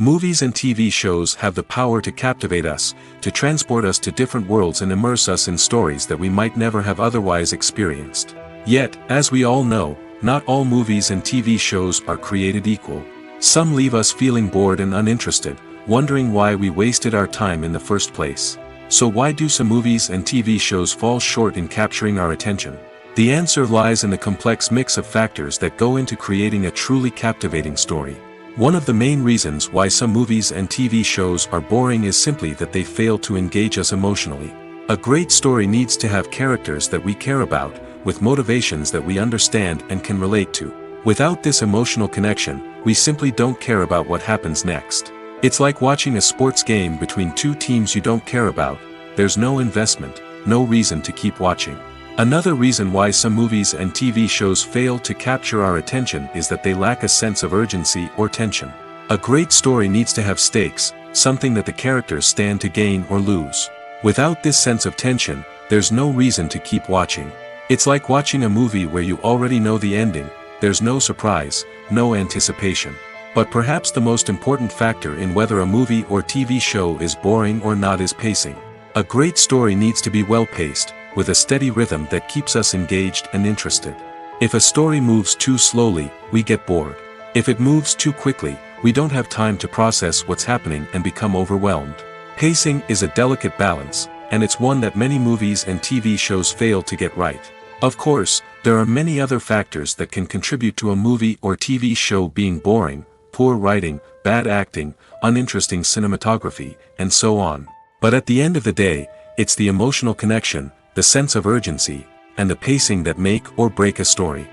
A: Movies and TV shows have the power to captivate us, to transport us to different worlds and immerse us in stories that we might never have otherwise experienced. Yet, as we all know, not all movies and TV shows are created equal. Some leave us feeling bored and uninterested, wondering why we wasted our time in the first place. So why do some movies and TV shows fall short in capturing our attention? The answer lies in the complex mix of factors that go into creating a truly captivating story. One of the main reasons why some movies and TV shows are boring is simply that they fail to engage us emotionally. A great story needs to have characters that we care about, with motivations that we understand and can relate to. Without this emotional connection, we simply don't care about what happens next. It's like watching a sports game between two teams you don't care about. There's no investment, no reason to keep watching. Another reason why some movies and TV shows fail to capture our attention is that they lack a sense of urgency or tension. A great story needs to have stakes, something that the characters stand to gain or lose. Without this sense of tension, there's no reason to keep watching. It's like watching a movie where you already know the ending. There's no surprise, no anticipation. But perhaps the most important factor in whether a movie or TV show is boring or not is pacing. A great story needs to be well-paced, with a steady rhythm that keeps us engaged and interested. If a story moves too slowly, we get bored. If it moves too quickly, we don't have time to process what's happening and become overwhelmed. Pacing is a delicate balance, and it's one that many movies and TV shows fail to get right. Of course, there are many other factors that can contribute to a movie or TV show being boring: poor writing, bad acting, uninteresting cinematography, and so on. But at the end of the day, it's the emotional connection, the sense of urgency, and the pacing that make or break a story.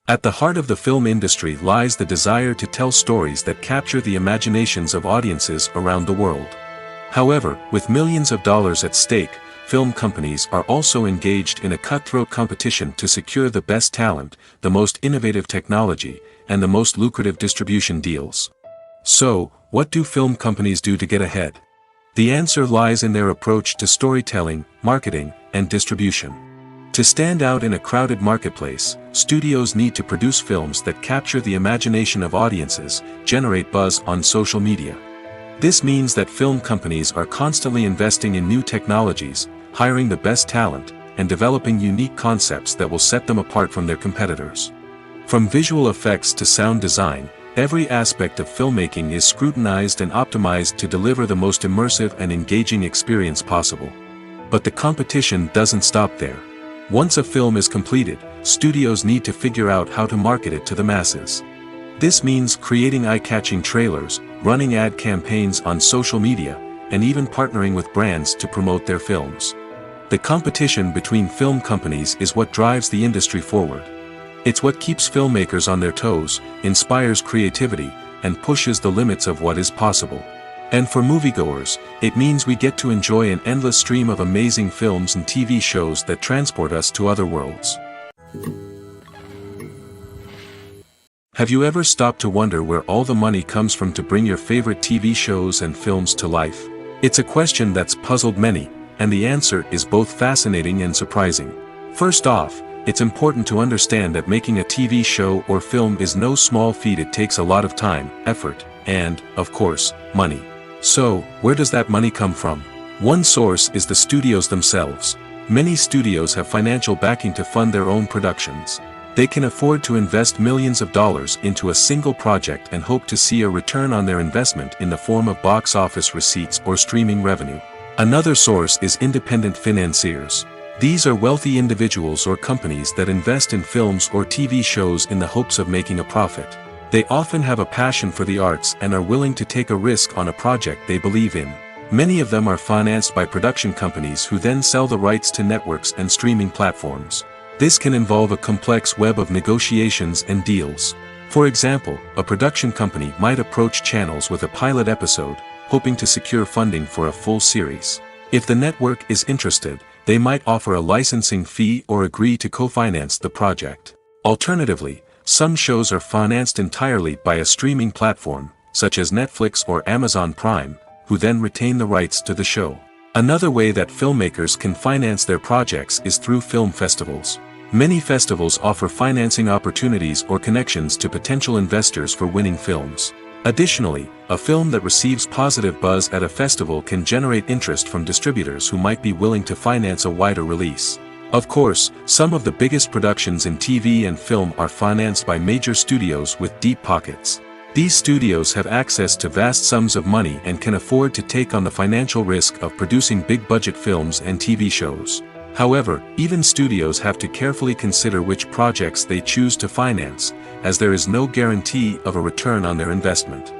A: At the heart of the film industry lies the desire to tell stories that capture the imaginations of audiences around the world. However, with millions of dollars at stake, film companies are also engaged in a cutthroat competition to secure the best talent, the most innovative technology, and the most lucrative distribution deals. So, what do film companies do to get ahead? The answer lies in their approach to storytelling, marketing, and distribution. To stand out in a crowded marketplace, studios need to produce films that capture the imagination of audiences, generate buzz on social media. This means that film companies are constantly investing in new technologies, hiring the best talent, and developing unique concepts that will set them apart from their competitors. From visual effects to sound design, every aspect of filmmaking is scrutinized and optimized to deliver the most immersive and engaging experience possible. But the competition doesn't stop there. Once a film is completed, studios need to figure out how to market it to the masses. This means creating eye-catching trailers, running ad campaigns on social media, and even partnering with brands to promote their films. The competition between film companies is what drives the industry forward. It's what keeps filmmakers on their toes, inspires creativity, and pushes the limits of what is possible. And for moviegoers, it means we get to enjoy an endless stream of amazing films and TV shows that transport us to other worlds. Have you ever stopped to wonder where all the money comes from to bring your favorite TV shows and films to life? It's a question that's puzzled many, and the answer is both fascinating and surprising. First off, it's important to understand that making a TV show or film is no small feat. It takes a lot of time, effort, and, of course, money. So, where does that money come from? One source is the studios themselves. Many studios have financial backing to fund their own productions. They can afford to invest millions of dollars into a single project and hope to see a return on their investment in the form of box office receipts or streaming revenue. Another source is independent financiers. These are wealthy individuals or companies that invest in films or TV shows in the hopes of making a profit. They often have a passion for the arts and are willing to take a risk on a project they believe in. Many of them are financed by production companies who then sell the rights to networks and streaming platforms. This can involve a complex web of negotiations and deals. For example, a production company might approach channels with a pilot episode, hoping to secure funding for a full series. If the network is interested, they might offer a licensing fee or agree to co-finance the project. Alternatively, some shows are financed entirely by a streaming platform, such as Netflix or Amazon Prime, who then retain the rights to the show. Another way that filmmakers can finance their projects is through film festivals. Many festivals offer financing opportunities or connections to potential investors for winning films. Additionally, a film that receives positive buzz at a festival can generate interest from distributors who might be willing to finance a wider release. Of course, some of the biggest productions in TV and film are financed by major studios with deep pockets. These studios have access to vast sums of money and can afford to take on the financial risk of producing big-budget films and TV shows. However, even studios have to carefully consider which projects they choose to finance, as there is no guarantee of a return on their investment.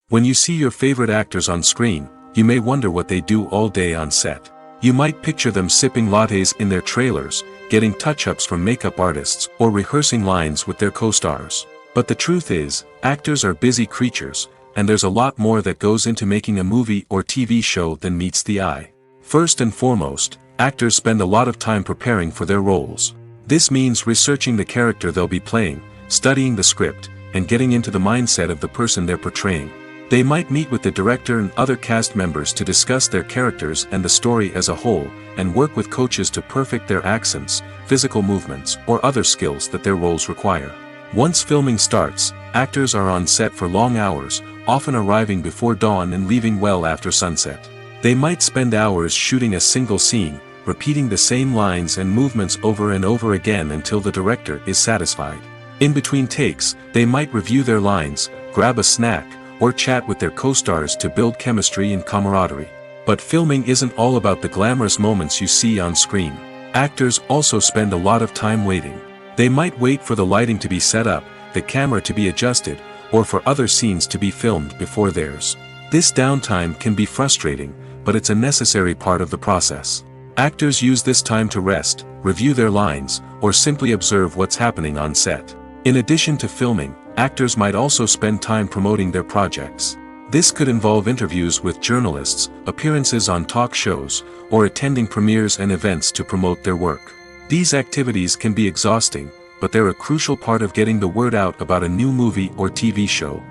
A: When you see your favorite actors on screen, you may wonder what they do all day on set. You might picture them sipping lattes in their trailers, getting touch-ups from makeup artists, or rehearsing lines with their co-stars. But the truth is, actors are busy creatures, and there's a lot more that goes into making a movie or TV show than meets the eye. First and foremost, actors spend a lot of time preparing for their roles. This means researching the character they'll be playing, studying the script, and getting into the mindset of the person they're portraying. They might meet with the director and other cast members to discuss their characters and the story as a whole, and work with coaches to perfect their accents, physical movements, or other skills that their roles require. Once filming starts, actors are on set for long hours, often arriving before dawn and leaving well after sunset. They might spend hours shooting a single scene, repeating the same lines and movements over and over again until the director is satisfied. In between takes, they might review their lines, grab a snack, or chat with their co-stars to build chemistry and camaraderie. But filming isn't all about the glamorous moments you see on screen. Actors also spend a lot of time waiting. They might wait for the lighting to be set up, the camera to be adjusted, or for other scenes to be filmed before theirs. This downtime can be frustrating, but it's a necessary part of the process. Actors use this time to rest, review their lines, or simply observe what's happening on set. In addition to filming, actors might also spend time promoting their projects. This could involve interviews with journalists, appearances on talk shows, or attending premieres and events to promote their work. These activities can be exhausting, but they're a crucial part of getting the word out about a new movie or TV show.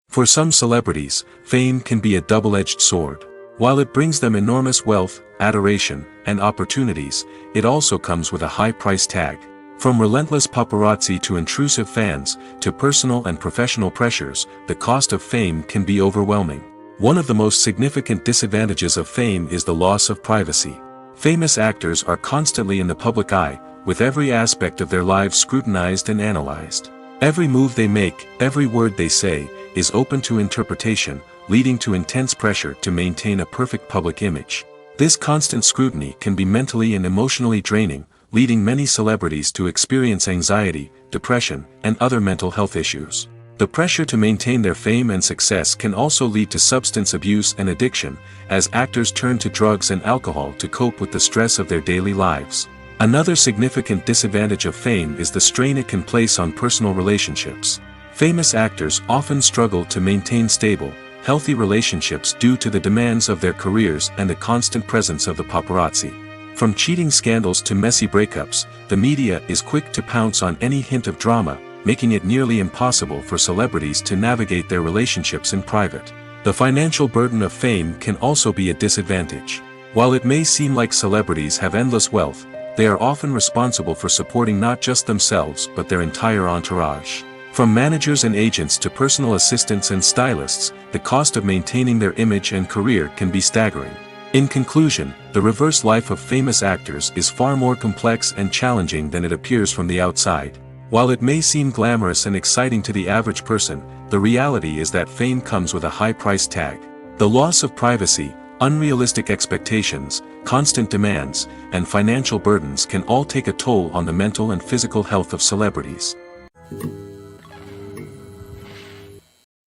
A: For some celebrities, fame can be a double-edged sword. While it brings them enormous wealth, adoration, and opportunities, it also comes with a high price tag. From relentless paparazzi to intrusive fans, to personal and professional pressures, the cost of fame can be overwhelming. One of the most significant disadvantages of fame is the loss of privacy. Famous actors are constantly in the public eye, with every aspect of their lives scrutinized and analyzed. Every move they make, every word they say, is open to interpretation, leading to intense pressure to maintain a perfect public image. This constant scrutiny can be mentally and emotionally draining, leading many celebrities to experience anxiety, depression, and other mental health issues. The pressure to maintain their fame and success can also lead to substance abuse and addiction, as actors turn to drugs and alcohol to cope with the stress of their daily lives. Another significant disadvantage of fame is the strain it can place on personal relationships. Famous actors often struggle to maintain stable, healthy relationships due to the demands of their careers and the constant presence of the paparazzi. From cheating scandals to messy breakups, the media is quick to pounce on any hint of drama, making it nearly impossible for celebrities to navigate their relationships in private. The financial burden of fame can also be a disadvantage. While it may seem like celebrities have endless wealth, they are often responsible for supporting not just themselves but their entire entourage. From managers and agents to personal assistants and stylists, the cost of maintaining their image and career can be staggering. In conclusion, the reverse life of famous actors is far more complex and challenging than it appears from the outside. While it may seem glamorous and exciting to the average person, the reality is that fame comes with a high price tag. The loss of privacy, unrealistic expectations, constant demands, and financial burdens can all take a toll on the mental and physical health of celebrities.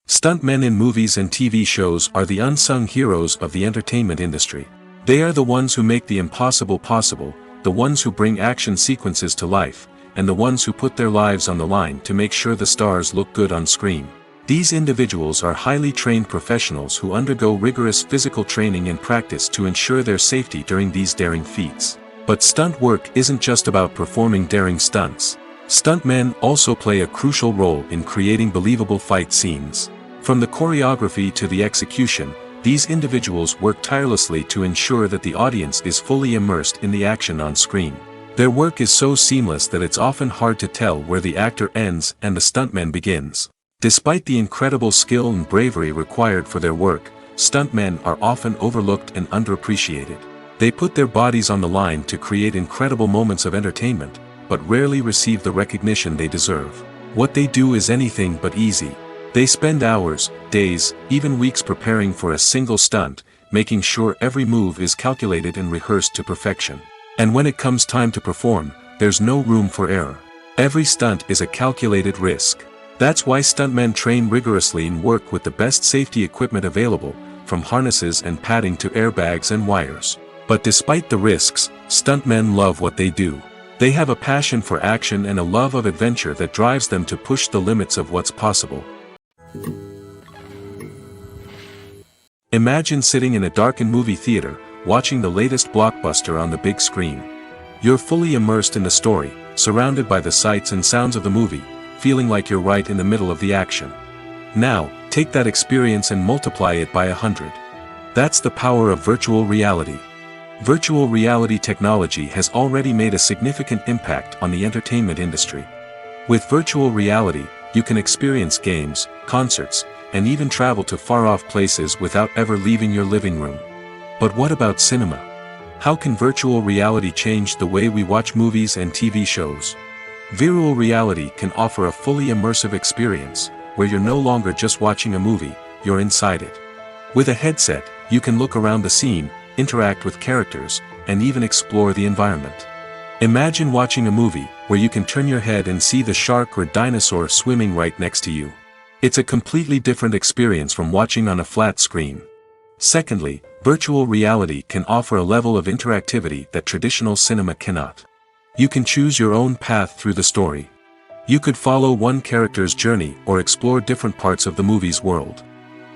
A: Stuntmen in movies and TV shows are the unsung heroes of the entertainment industry. They are the ones who make the impossible possible, the ones who bring action sequences to life, and the ones who put their lives on the line to make sure the stars look good on screen. These individuals are highly trained professionals who undergo rigorous physical training and practice to ensure their safety during these daring feats. But stunt work isn't just about performing daring stunts. Stuntmen also play a crucial role in creating believable fight scenes. From the choreography to the execution, These individuals work tirelessly to ensure that the audience is fully immersed in the action on screen. Their work is so seamless that it's often hard to tell where the actor ends and the stuntman begins. Despite the incredible skill and bravery required for their work, stuntmen are often overlooked and underappreciated. They put their bodies on the line to create incredible moments of entertainment, but rarely receive the recognition they deserve. What they do is anything but easy. They spend hours, days, even weeks preparing for a single stunt, making sure every move is calculated and rehearsed to perfection. And when it comes time to perform, there's no room for error. Every stunt is a calculated risk. That's why stuntmen train rigorously and work with the best safety equipment available, from harnesses and padding to airbags and wires. But despite the risks, stuntmen love what they do. They have a passion for action and a love of adventure that drives them to push the limits of what's possible. Imagine sitting in a darkened movie theater, watching the latest blockbuster on the big screen. You're fully immersed in the story, surrounded by the sights and sounds of the movie, feeling like you're right in the middle of the action. Now, take that experience and multiply it by 100. That's the power of virtual reality. Virtual reality technology has already made a significant impact on the entertainment industry. With virtual reality, you can experience games, concerts, and even travel to far-off places without ever leaving your living room. But what about cinema? How can virtual reality change the way we watch movies and TV shows? Virtual reality can offer a fully immersive experience, where you're no longer just watching a movie, you're inside it. With a headset, you can look around the scene, interact with characters, and even explore the environment. Imagine watching a movie where you can turn your head and see the shark or dinosaur swimming right next to you. It's a completely different experience from watching on a flat screen. Secondly, virtual reality can offer a level of interactivity that traditional cinema cannot. You can choose your own path through the story. You could follow one character's journey or explore different parts of the movie's world.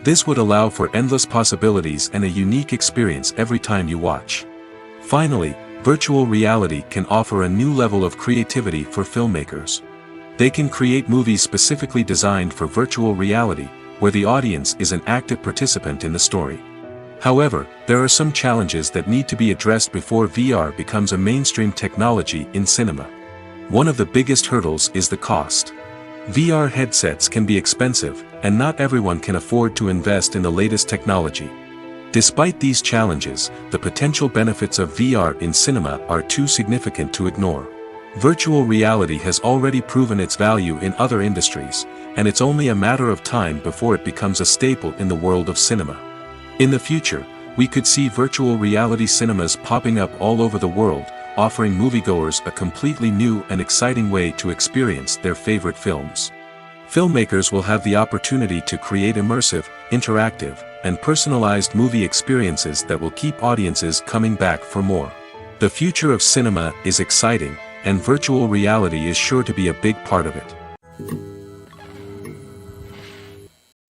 A: This would allow for endless possibilities and a unique experience every time you watch. Finally, virtual reality can offer a new level of creativity for filmmakers. They can create movies specifically designed for virtual reality, where the audience is an active participant in the story. However, there are some challenges that need to be addressed before VR becomes a mainstream technology in cinema. One of the biggest hurdles is the cost. VR headsets can be expensive, and not everyone can afford to invest in the latest technology. Despite these challenges, the potential benefits of VR in cinema are too significant to ignore. Virtual reality has already proven its value in other industries, and it's only a matter of time before it becomes a staple in the world of cinema. In the future, we could see virtual reality cinemas popping up all over the world, offering moviegoers a completely new and exciting way to experience their favorite films. Filmmakers will have the opportunity to create immersive, interactive, and personalized movie experiences that will keep audiences coming back for more. The future of cinema is exciting, and virtual reality is sure to be a big part of it.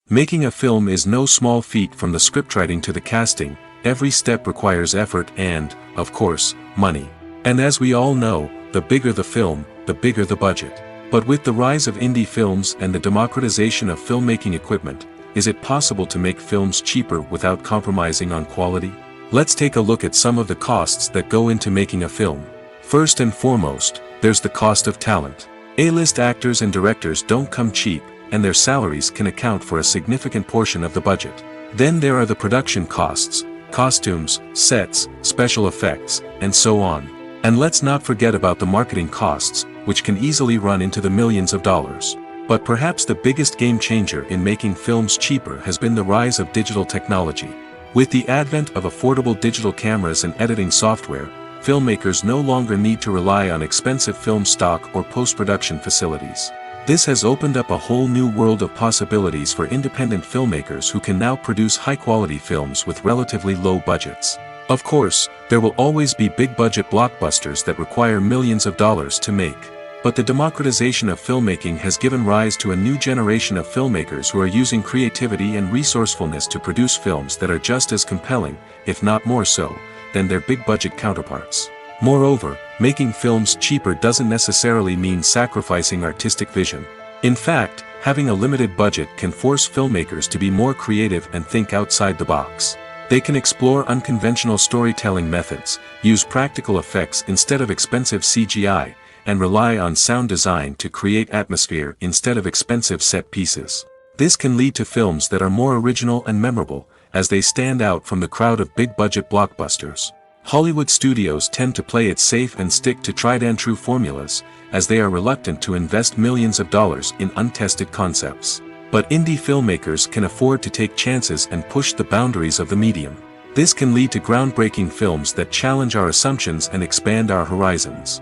A: Making a film is no small feat. From the scriptwriting to the casting, every step requires effort and, of course, money. And as we all know, the bigger the film, the bigger the budget. But with the rise of indie films and the democratization of filmmaking equipment, is it possible to make films cheaper without compromising on quality? Let's take a look at some of the costs that go into making a film. First and foremost, there's the cost of talent. A-list actors and directors don't come cheap, and their salaries can account for a significant portion of the budget. Then there are the production costs, costumes, sets, special effects, and so on. And let's not forget about the marketing costs, which can easily run into the millions of dollars. But perhaps the biggest game changer in making films cheaper has been the rise of digital technology. With the advent of affordable digital cameras and editing software, filmmakers no longer need to rely on expensive film stock or post-production facilities. This has opened up a whole new world of possibilities for independent filmmakers who can now produce high-quality films with relatively low budgets. Of course, there will always be big-budget blockbusters that require millions of dollars to make. But the democratization of filmmaking has given rise to a new generation of filmmakers who are using creativity and resourcefulness to produce films that are just as compelling, if not more so, than their big-budget counterparts. Moreover, making films cheaper doesn't necessarily mean sacrificing artistic vision. In fact, having a limited budget can force filmmakers to be more creative and think outside the box. They can explore unconventional storytelling methods, use practical effects instead of expensive CGI, and rely on sound design to create atmosphere instead of expensive set pieces. This can lead to films that are more original and memorable, as they stand out from the crowd of big-budget blockbusters. Hollywood studios tend to play it safe and stick to tried-and-true formulas, as they are reluctant to invest millions of dollars in untested concepts. But indie filmmakers can afford to take chances and push the boundaries of the medium. This can lead to groundbreaking films that challenge our assumptions and expand our horizons.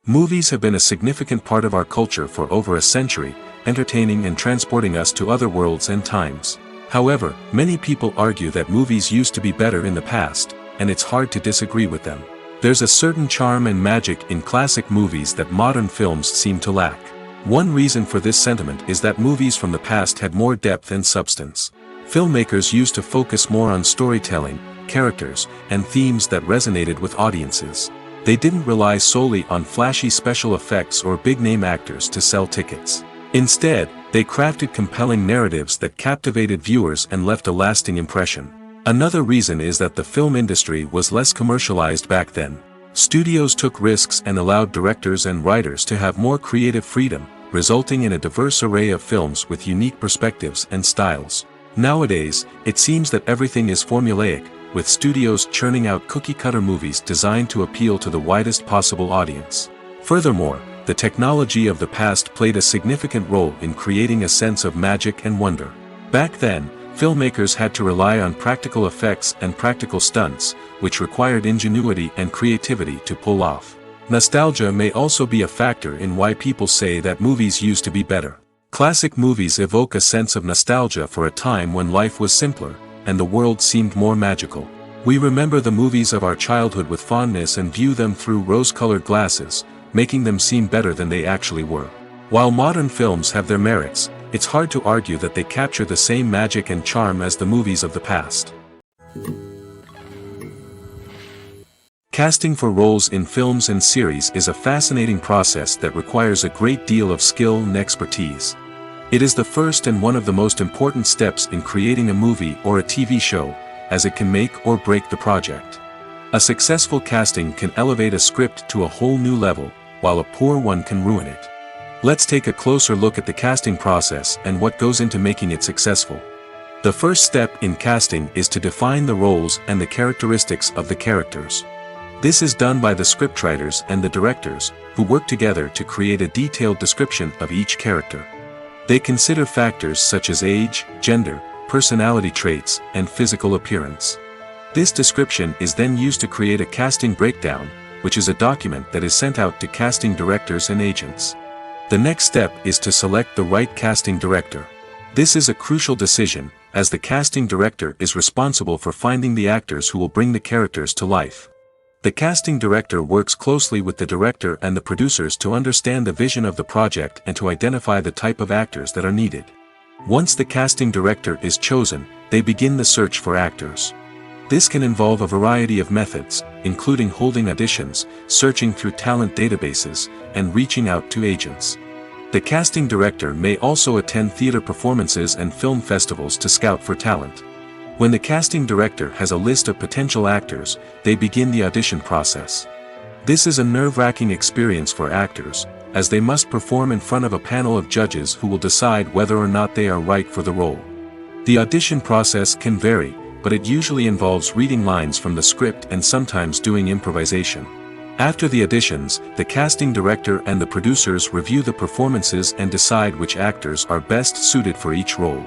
A: Movies have been a significant part of our culture for over a century, entertaining and transporting us to other worlds and times. However, many people argue that movies used to be better in the past, and it's hard to disagree with them. There's a certain charm and magic in classic movies that modern films seem to lack. One reason for this sentiment is that movies from the past had more depth and substance. Filmmakers used to focus more on storytelling, characters, and themes that resonated with audiences. They didn't rely solely on flashy special effects or big-name actors to sell tickets. Instead, they crafted compelling narratives that captivated viewers and left a lasting impression. Another reason is that the film industry was less commercialized back then. Studios took risks and allowed directors and writers to have more creative freedom, resulting in a diverse array of films with unique perspectives and styles. Nowadays, it seems that everything is formulaic, with studios churning out cookie-cutter movies designed to appeal to the widest possible audience. Furthermore, the technology of the past played a significant role in creating a sense of magic and wonder. Back then, filmmakers had to rely on practical effects and practical stunts, which required ingenuity and creativity to pull off. Nostalgia may also be a factor in why people say that movies used to be better. Classic movies evoke a sense of nostalgia for a time when life was simpler, and the world seemed more magical. We remember the movies of our childhood with fondness and view them through rose-colored glasses, making them seem better than they actually were. While modern films have their merits, it's hard to argue that they capture the same magic and charm as the movies of the past. Casting for roles in films and series is a fascinating process that requires a great deal of skill and expertise. It is the first and one of the most important steps in creating a movie or a TV show, as it can make or break the project. A successful casting can elevate a script to a whole new level, while a poor one can ruin it. Let's take a closer look at the casting process and what goes into making it successful. The first step in casting is to define the roles and the characteristics of the characters. This is done by the scriptwriters and the directors, who work together to create a detailed description of each character. They consider factors such as age, gender, personality traits, and physical appearance. This description is then used to create a casting breakdown, which is a document that is sent out to casting directors and agents. The next step is to select the right casting director. This is a crucial decision, as the casting director is responsible for finding the actors who will bring the characters to life. The casting director works closely with the director and the producers to understand the vision of the project and to identify the type of actors that are needed. Once the casting director is chosen, they begin the search for actors. This can involve a variety of methods, including holding auditions, searching through talent databases, and reaching out to agents. The casting director may also attend theater performances and film festivals to scout for talent. When the casting director has a list of potential actors, they begin the audition process. This is a nerve-wracking experience for actors, as they must perform in front of a panel of judges who will decide whether or not they are right for the role. The audition process can vary, but it usually involves reading lines from the script and sometimes doing improvisation. After the auditions, the casting director and the producers review the performances and decide which actors are best suited for each role.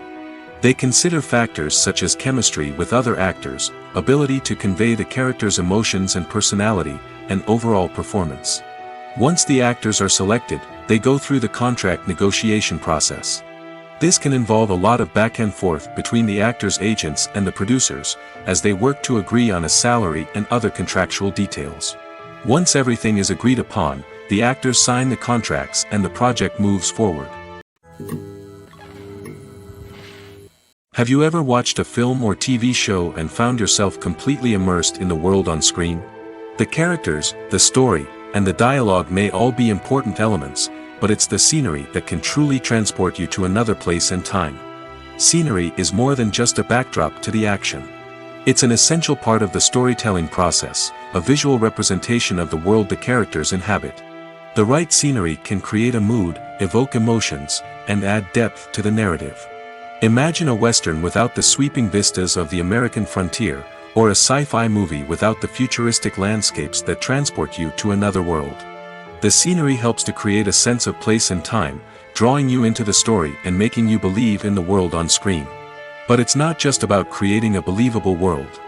A: They consider factors such as chemistry with other actors, ability to convey the character's emotions and personality, and overall performance. Once the actors are selected, they go through the contract negotiation process. This can involve a lot of back and forth between the actors' agents and the producers, as they work to agree on a salary and other contractual details. Once everything is agreed upon, the actors sign the contracts and the project moves forward. Have you ever watched a film or TV show and found yourself completely immersed in the world on screen? The characters, the story, and the dialogue may all be important elements, but it's the scenery that can truly transport you to another place and time. Scenery is more than just a backdrop to the action. It's an essential part of the storytelling process, a visual representation of the world the characters inhabit. The right scenery can create a mood, evoke emotions, and add depth to the narrative. Imagine a Western without the sweeping vistas of the American frontier, or a sci-fi movie without the futuristic landscapes that transport you to another world. The scenery helps to create a sense of place and time, drawing you into the story and making you believe in the world on screen. But it's not just about creating a believable world.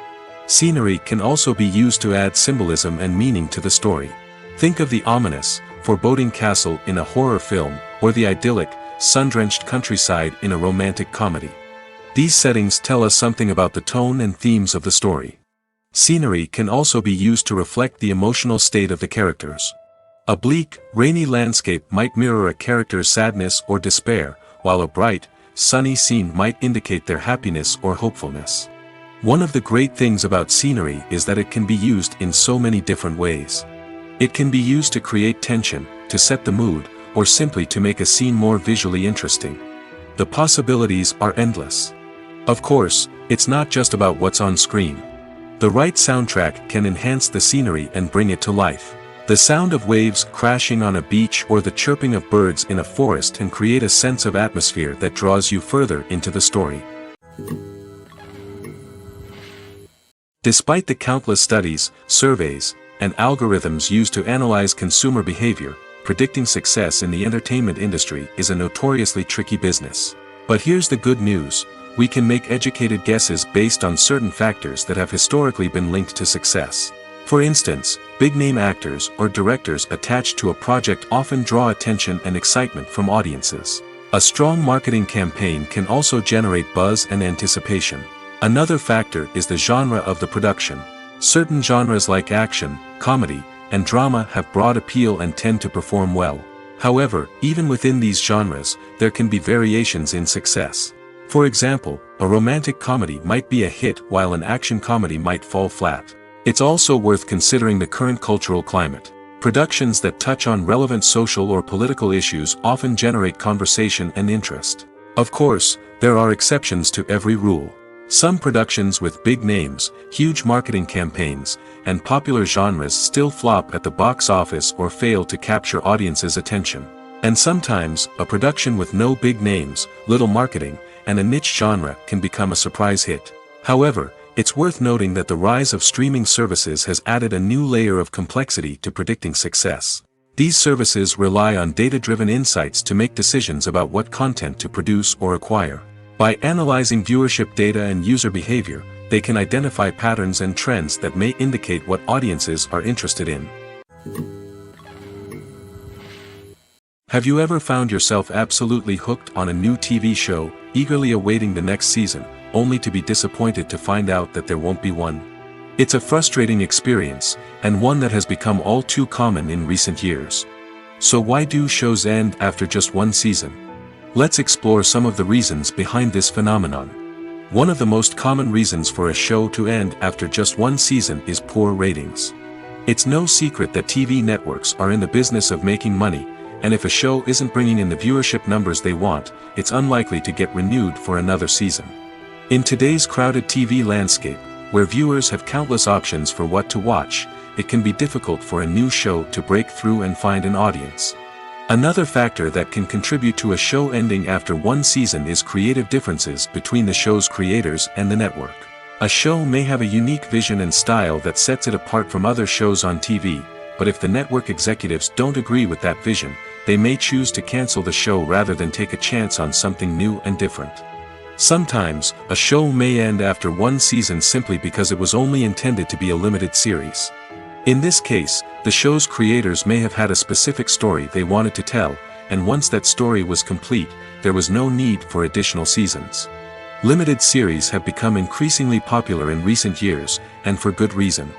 A: Scenery can also be used to add symbolism and meaning to the story. Think of the ominous, foreboding castle in a horror film, or the idyllic, sun-drenched countryside in a romantic comedy. These settings tell us something about the tone and themes of the story. Scenery can also be used to reflect the emotional state of the characters. A bleak, rainy landscape might mirror a character's sadness or despair, while a bright, sunny scene might indicate their happiness or hopefulness. One of the great things about scenery is that it can be used in so many different ways. It can be used to create tension, to set the mood, or simply to make a scene more visually interesting. The possibilities are endless. Of course, it's not just about what's on screen. The right soundtrack can enhance the scenery and bring it to life. The sound of waves crashing on a beach or the chirping of birds in a forest can create a sense of atmosphere that draws you further into the story. Despite the countless studies, surveys, and algorithms used to analyze consumer behavior, predicting success in the entertainment industry is a notoriously tricky business. But here's the good news: we can make educated guesses based on certain factors that have historically been linked to success. For instance, big-name actors or directors attached to a project often draw attention and excitement from audiences. A strong marketing campaign can also generate buzz and anticipation. Another factor is the genre of the production. Certain genres like action, comedy, and drama have broad appeal and tend to perform well. However, even within these genres, there can be variations in success. For example, a romantic comedy might be a hit while an action comedy might fall flat. It's also worth considering the current cultural climate. Productions that touch on relevant social or political issues often generate conversation and interest. Of course, there are exceptions to every rule. Some productions with big names, huge marketing campaigns, and popular genres still flop at the box office or fail to capture audiences' attention. And sometimes, a production with no big names, little marketing, and a niche genre can become a surprise hit. However, it's worth noting that the rise of streaming services has added a new layer of complexity to predicting success. These services rely on data-driven insights to make decisions about what content to produce or acquire. By analyzing viewership data and user behavior, they can identify patterns and trends that may indicate what audiences are interested in. Have you ever found yourself absolutely hooked on a new TV show, eagerly awaiting the next season, only to be disappointed to find out that there won't be one? It's a frustrating experience, and one that has become all too common in recent years. So why do shows end after just one season? Let's explore some of the reasons behind this phenomenon. One of the most common reasons for a show to end after just one season is poor ratings. It's no secret that TV networks are in the business of making money, and if a show isn't bringing in the viewership numbers they want, it's unlikely to get renewed for another season. In today's crowded TV landscape, where viewers have countless options for what to watch, it can be difficult for a new show to break through and find an audience. Another factor that can contribute to a show ending after one season is creative differences between the show's creators and the network. A show may have a unique vision and style that sets it apart from other shows on TV, but if the network executives don't agree with that vision, they may choose to cancel the show rather than take a chance on something new and different. Sometimes, a show may end after one season simply because it was only intended to be a limited series. In this case, the show's creators may have had a specific story they wanted to tell, and once that story was complete, there was no need for additional seasons. Limited series have become increasingly popular in recent years, and for good reason.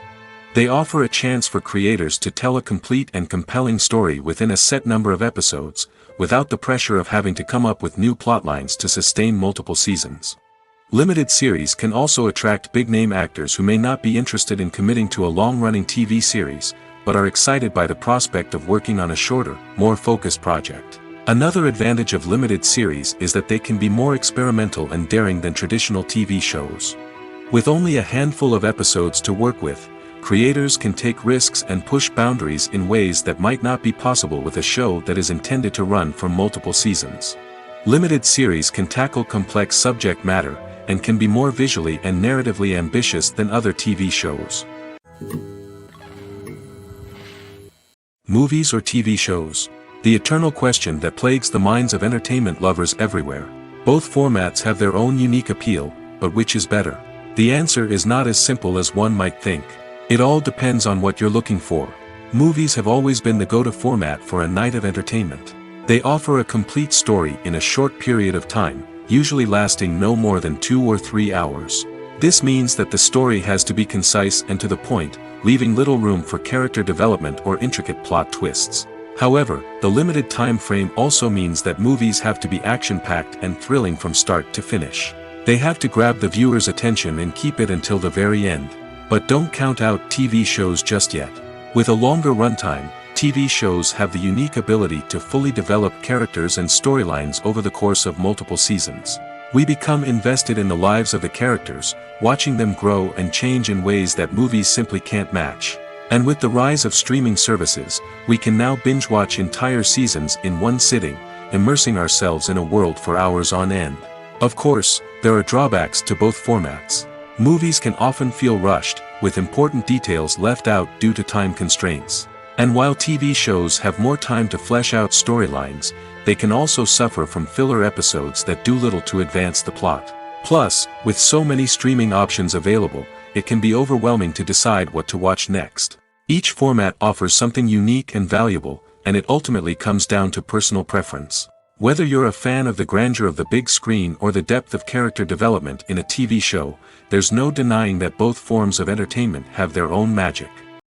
A: They offer a chance for creators to tell a complete and compelling story within a set number of episodes, without the pressure of having to come up with new plotlines to sustain multiple seasons. Limited series can also attract big-name actors who may not be interested in committing to a long-running TV series, but are excited by the prospect of working on a shorter, more focused project. Another advantage of limited series is that they can be more experimental and daring than traditional TV shows. With only a handful of episodes to work with, creators can take risks and push boundaries in ways that might not be possible with a show that is intended to run for multiple seasons. Limited series can tackle complex subject matter, and can be more visually and narratively ambitious than other TV shows. Movies or TV shows? The eternal question that plagues the minds of entertainment lovers everywhere. Both formats have their own unique appeal, but which is better? The answer is not as simple as one might think. It all depends on what you're looking for. Movies have always been the go-to format for a night of entertainment. They offer a complete story in a short period of time, usually lasting no more than 2 or 3 hours. This means that the story has to be concise and to the point, leaving little room for character development or intricate plot twists. However, the limited time frame also means that movies have to be action-packed and thrilling from start to finish. They have to grab the viewer's attention and keep it until the very end. But don't count out TV shows just yet. With a longer runtime, TV shows have the unique ability to fully develop characters and storylines over the course of multiple seasons. We become invested in the lives of the characters, watching them grow and change in ways that movies simply can't match. And with the rise of streaming services, we can now binge-watch entire seasons in one sitting, immersing ourselves in a world for hours on end. Of course, there are drawbacks to both formats. Movies can often feel rushed, with important details left out due to time constraints. And while TV shows have more time to flesh out storylines, they can also suffer from filler episodes that do little to advance the plot. Plus, with so many streaming options available, it can be overwhelming to decide what to watch next. Each format offers something unique and valuable, and it ultimately comes down to personal preference. Whether you're a fan of the grandeur of the big screen or the depth of character development in a TV show, there's no denying that both forms of entertainment have their own magic.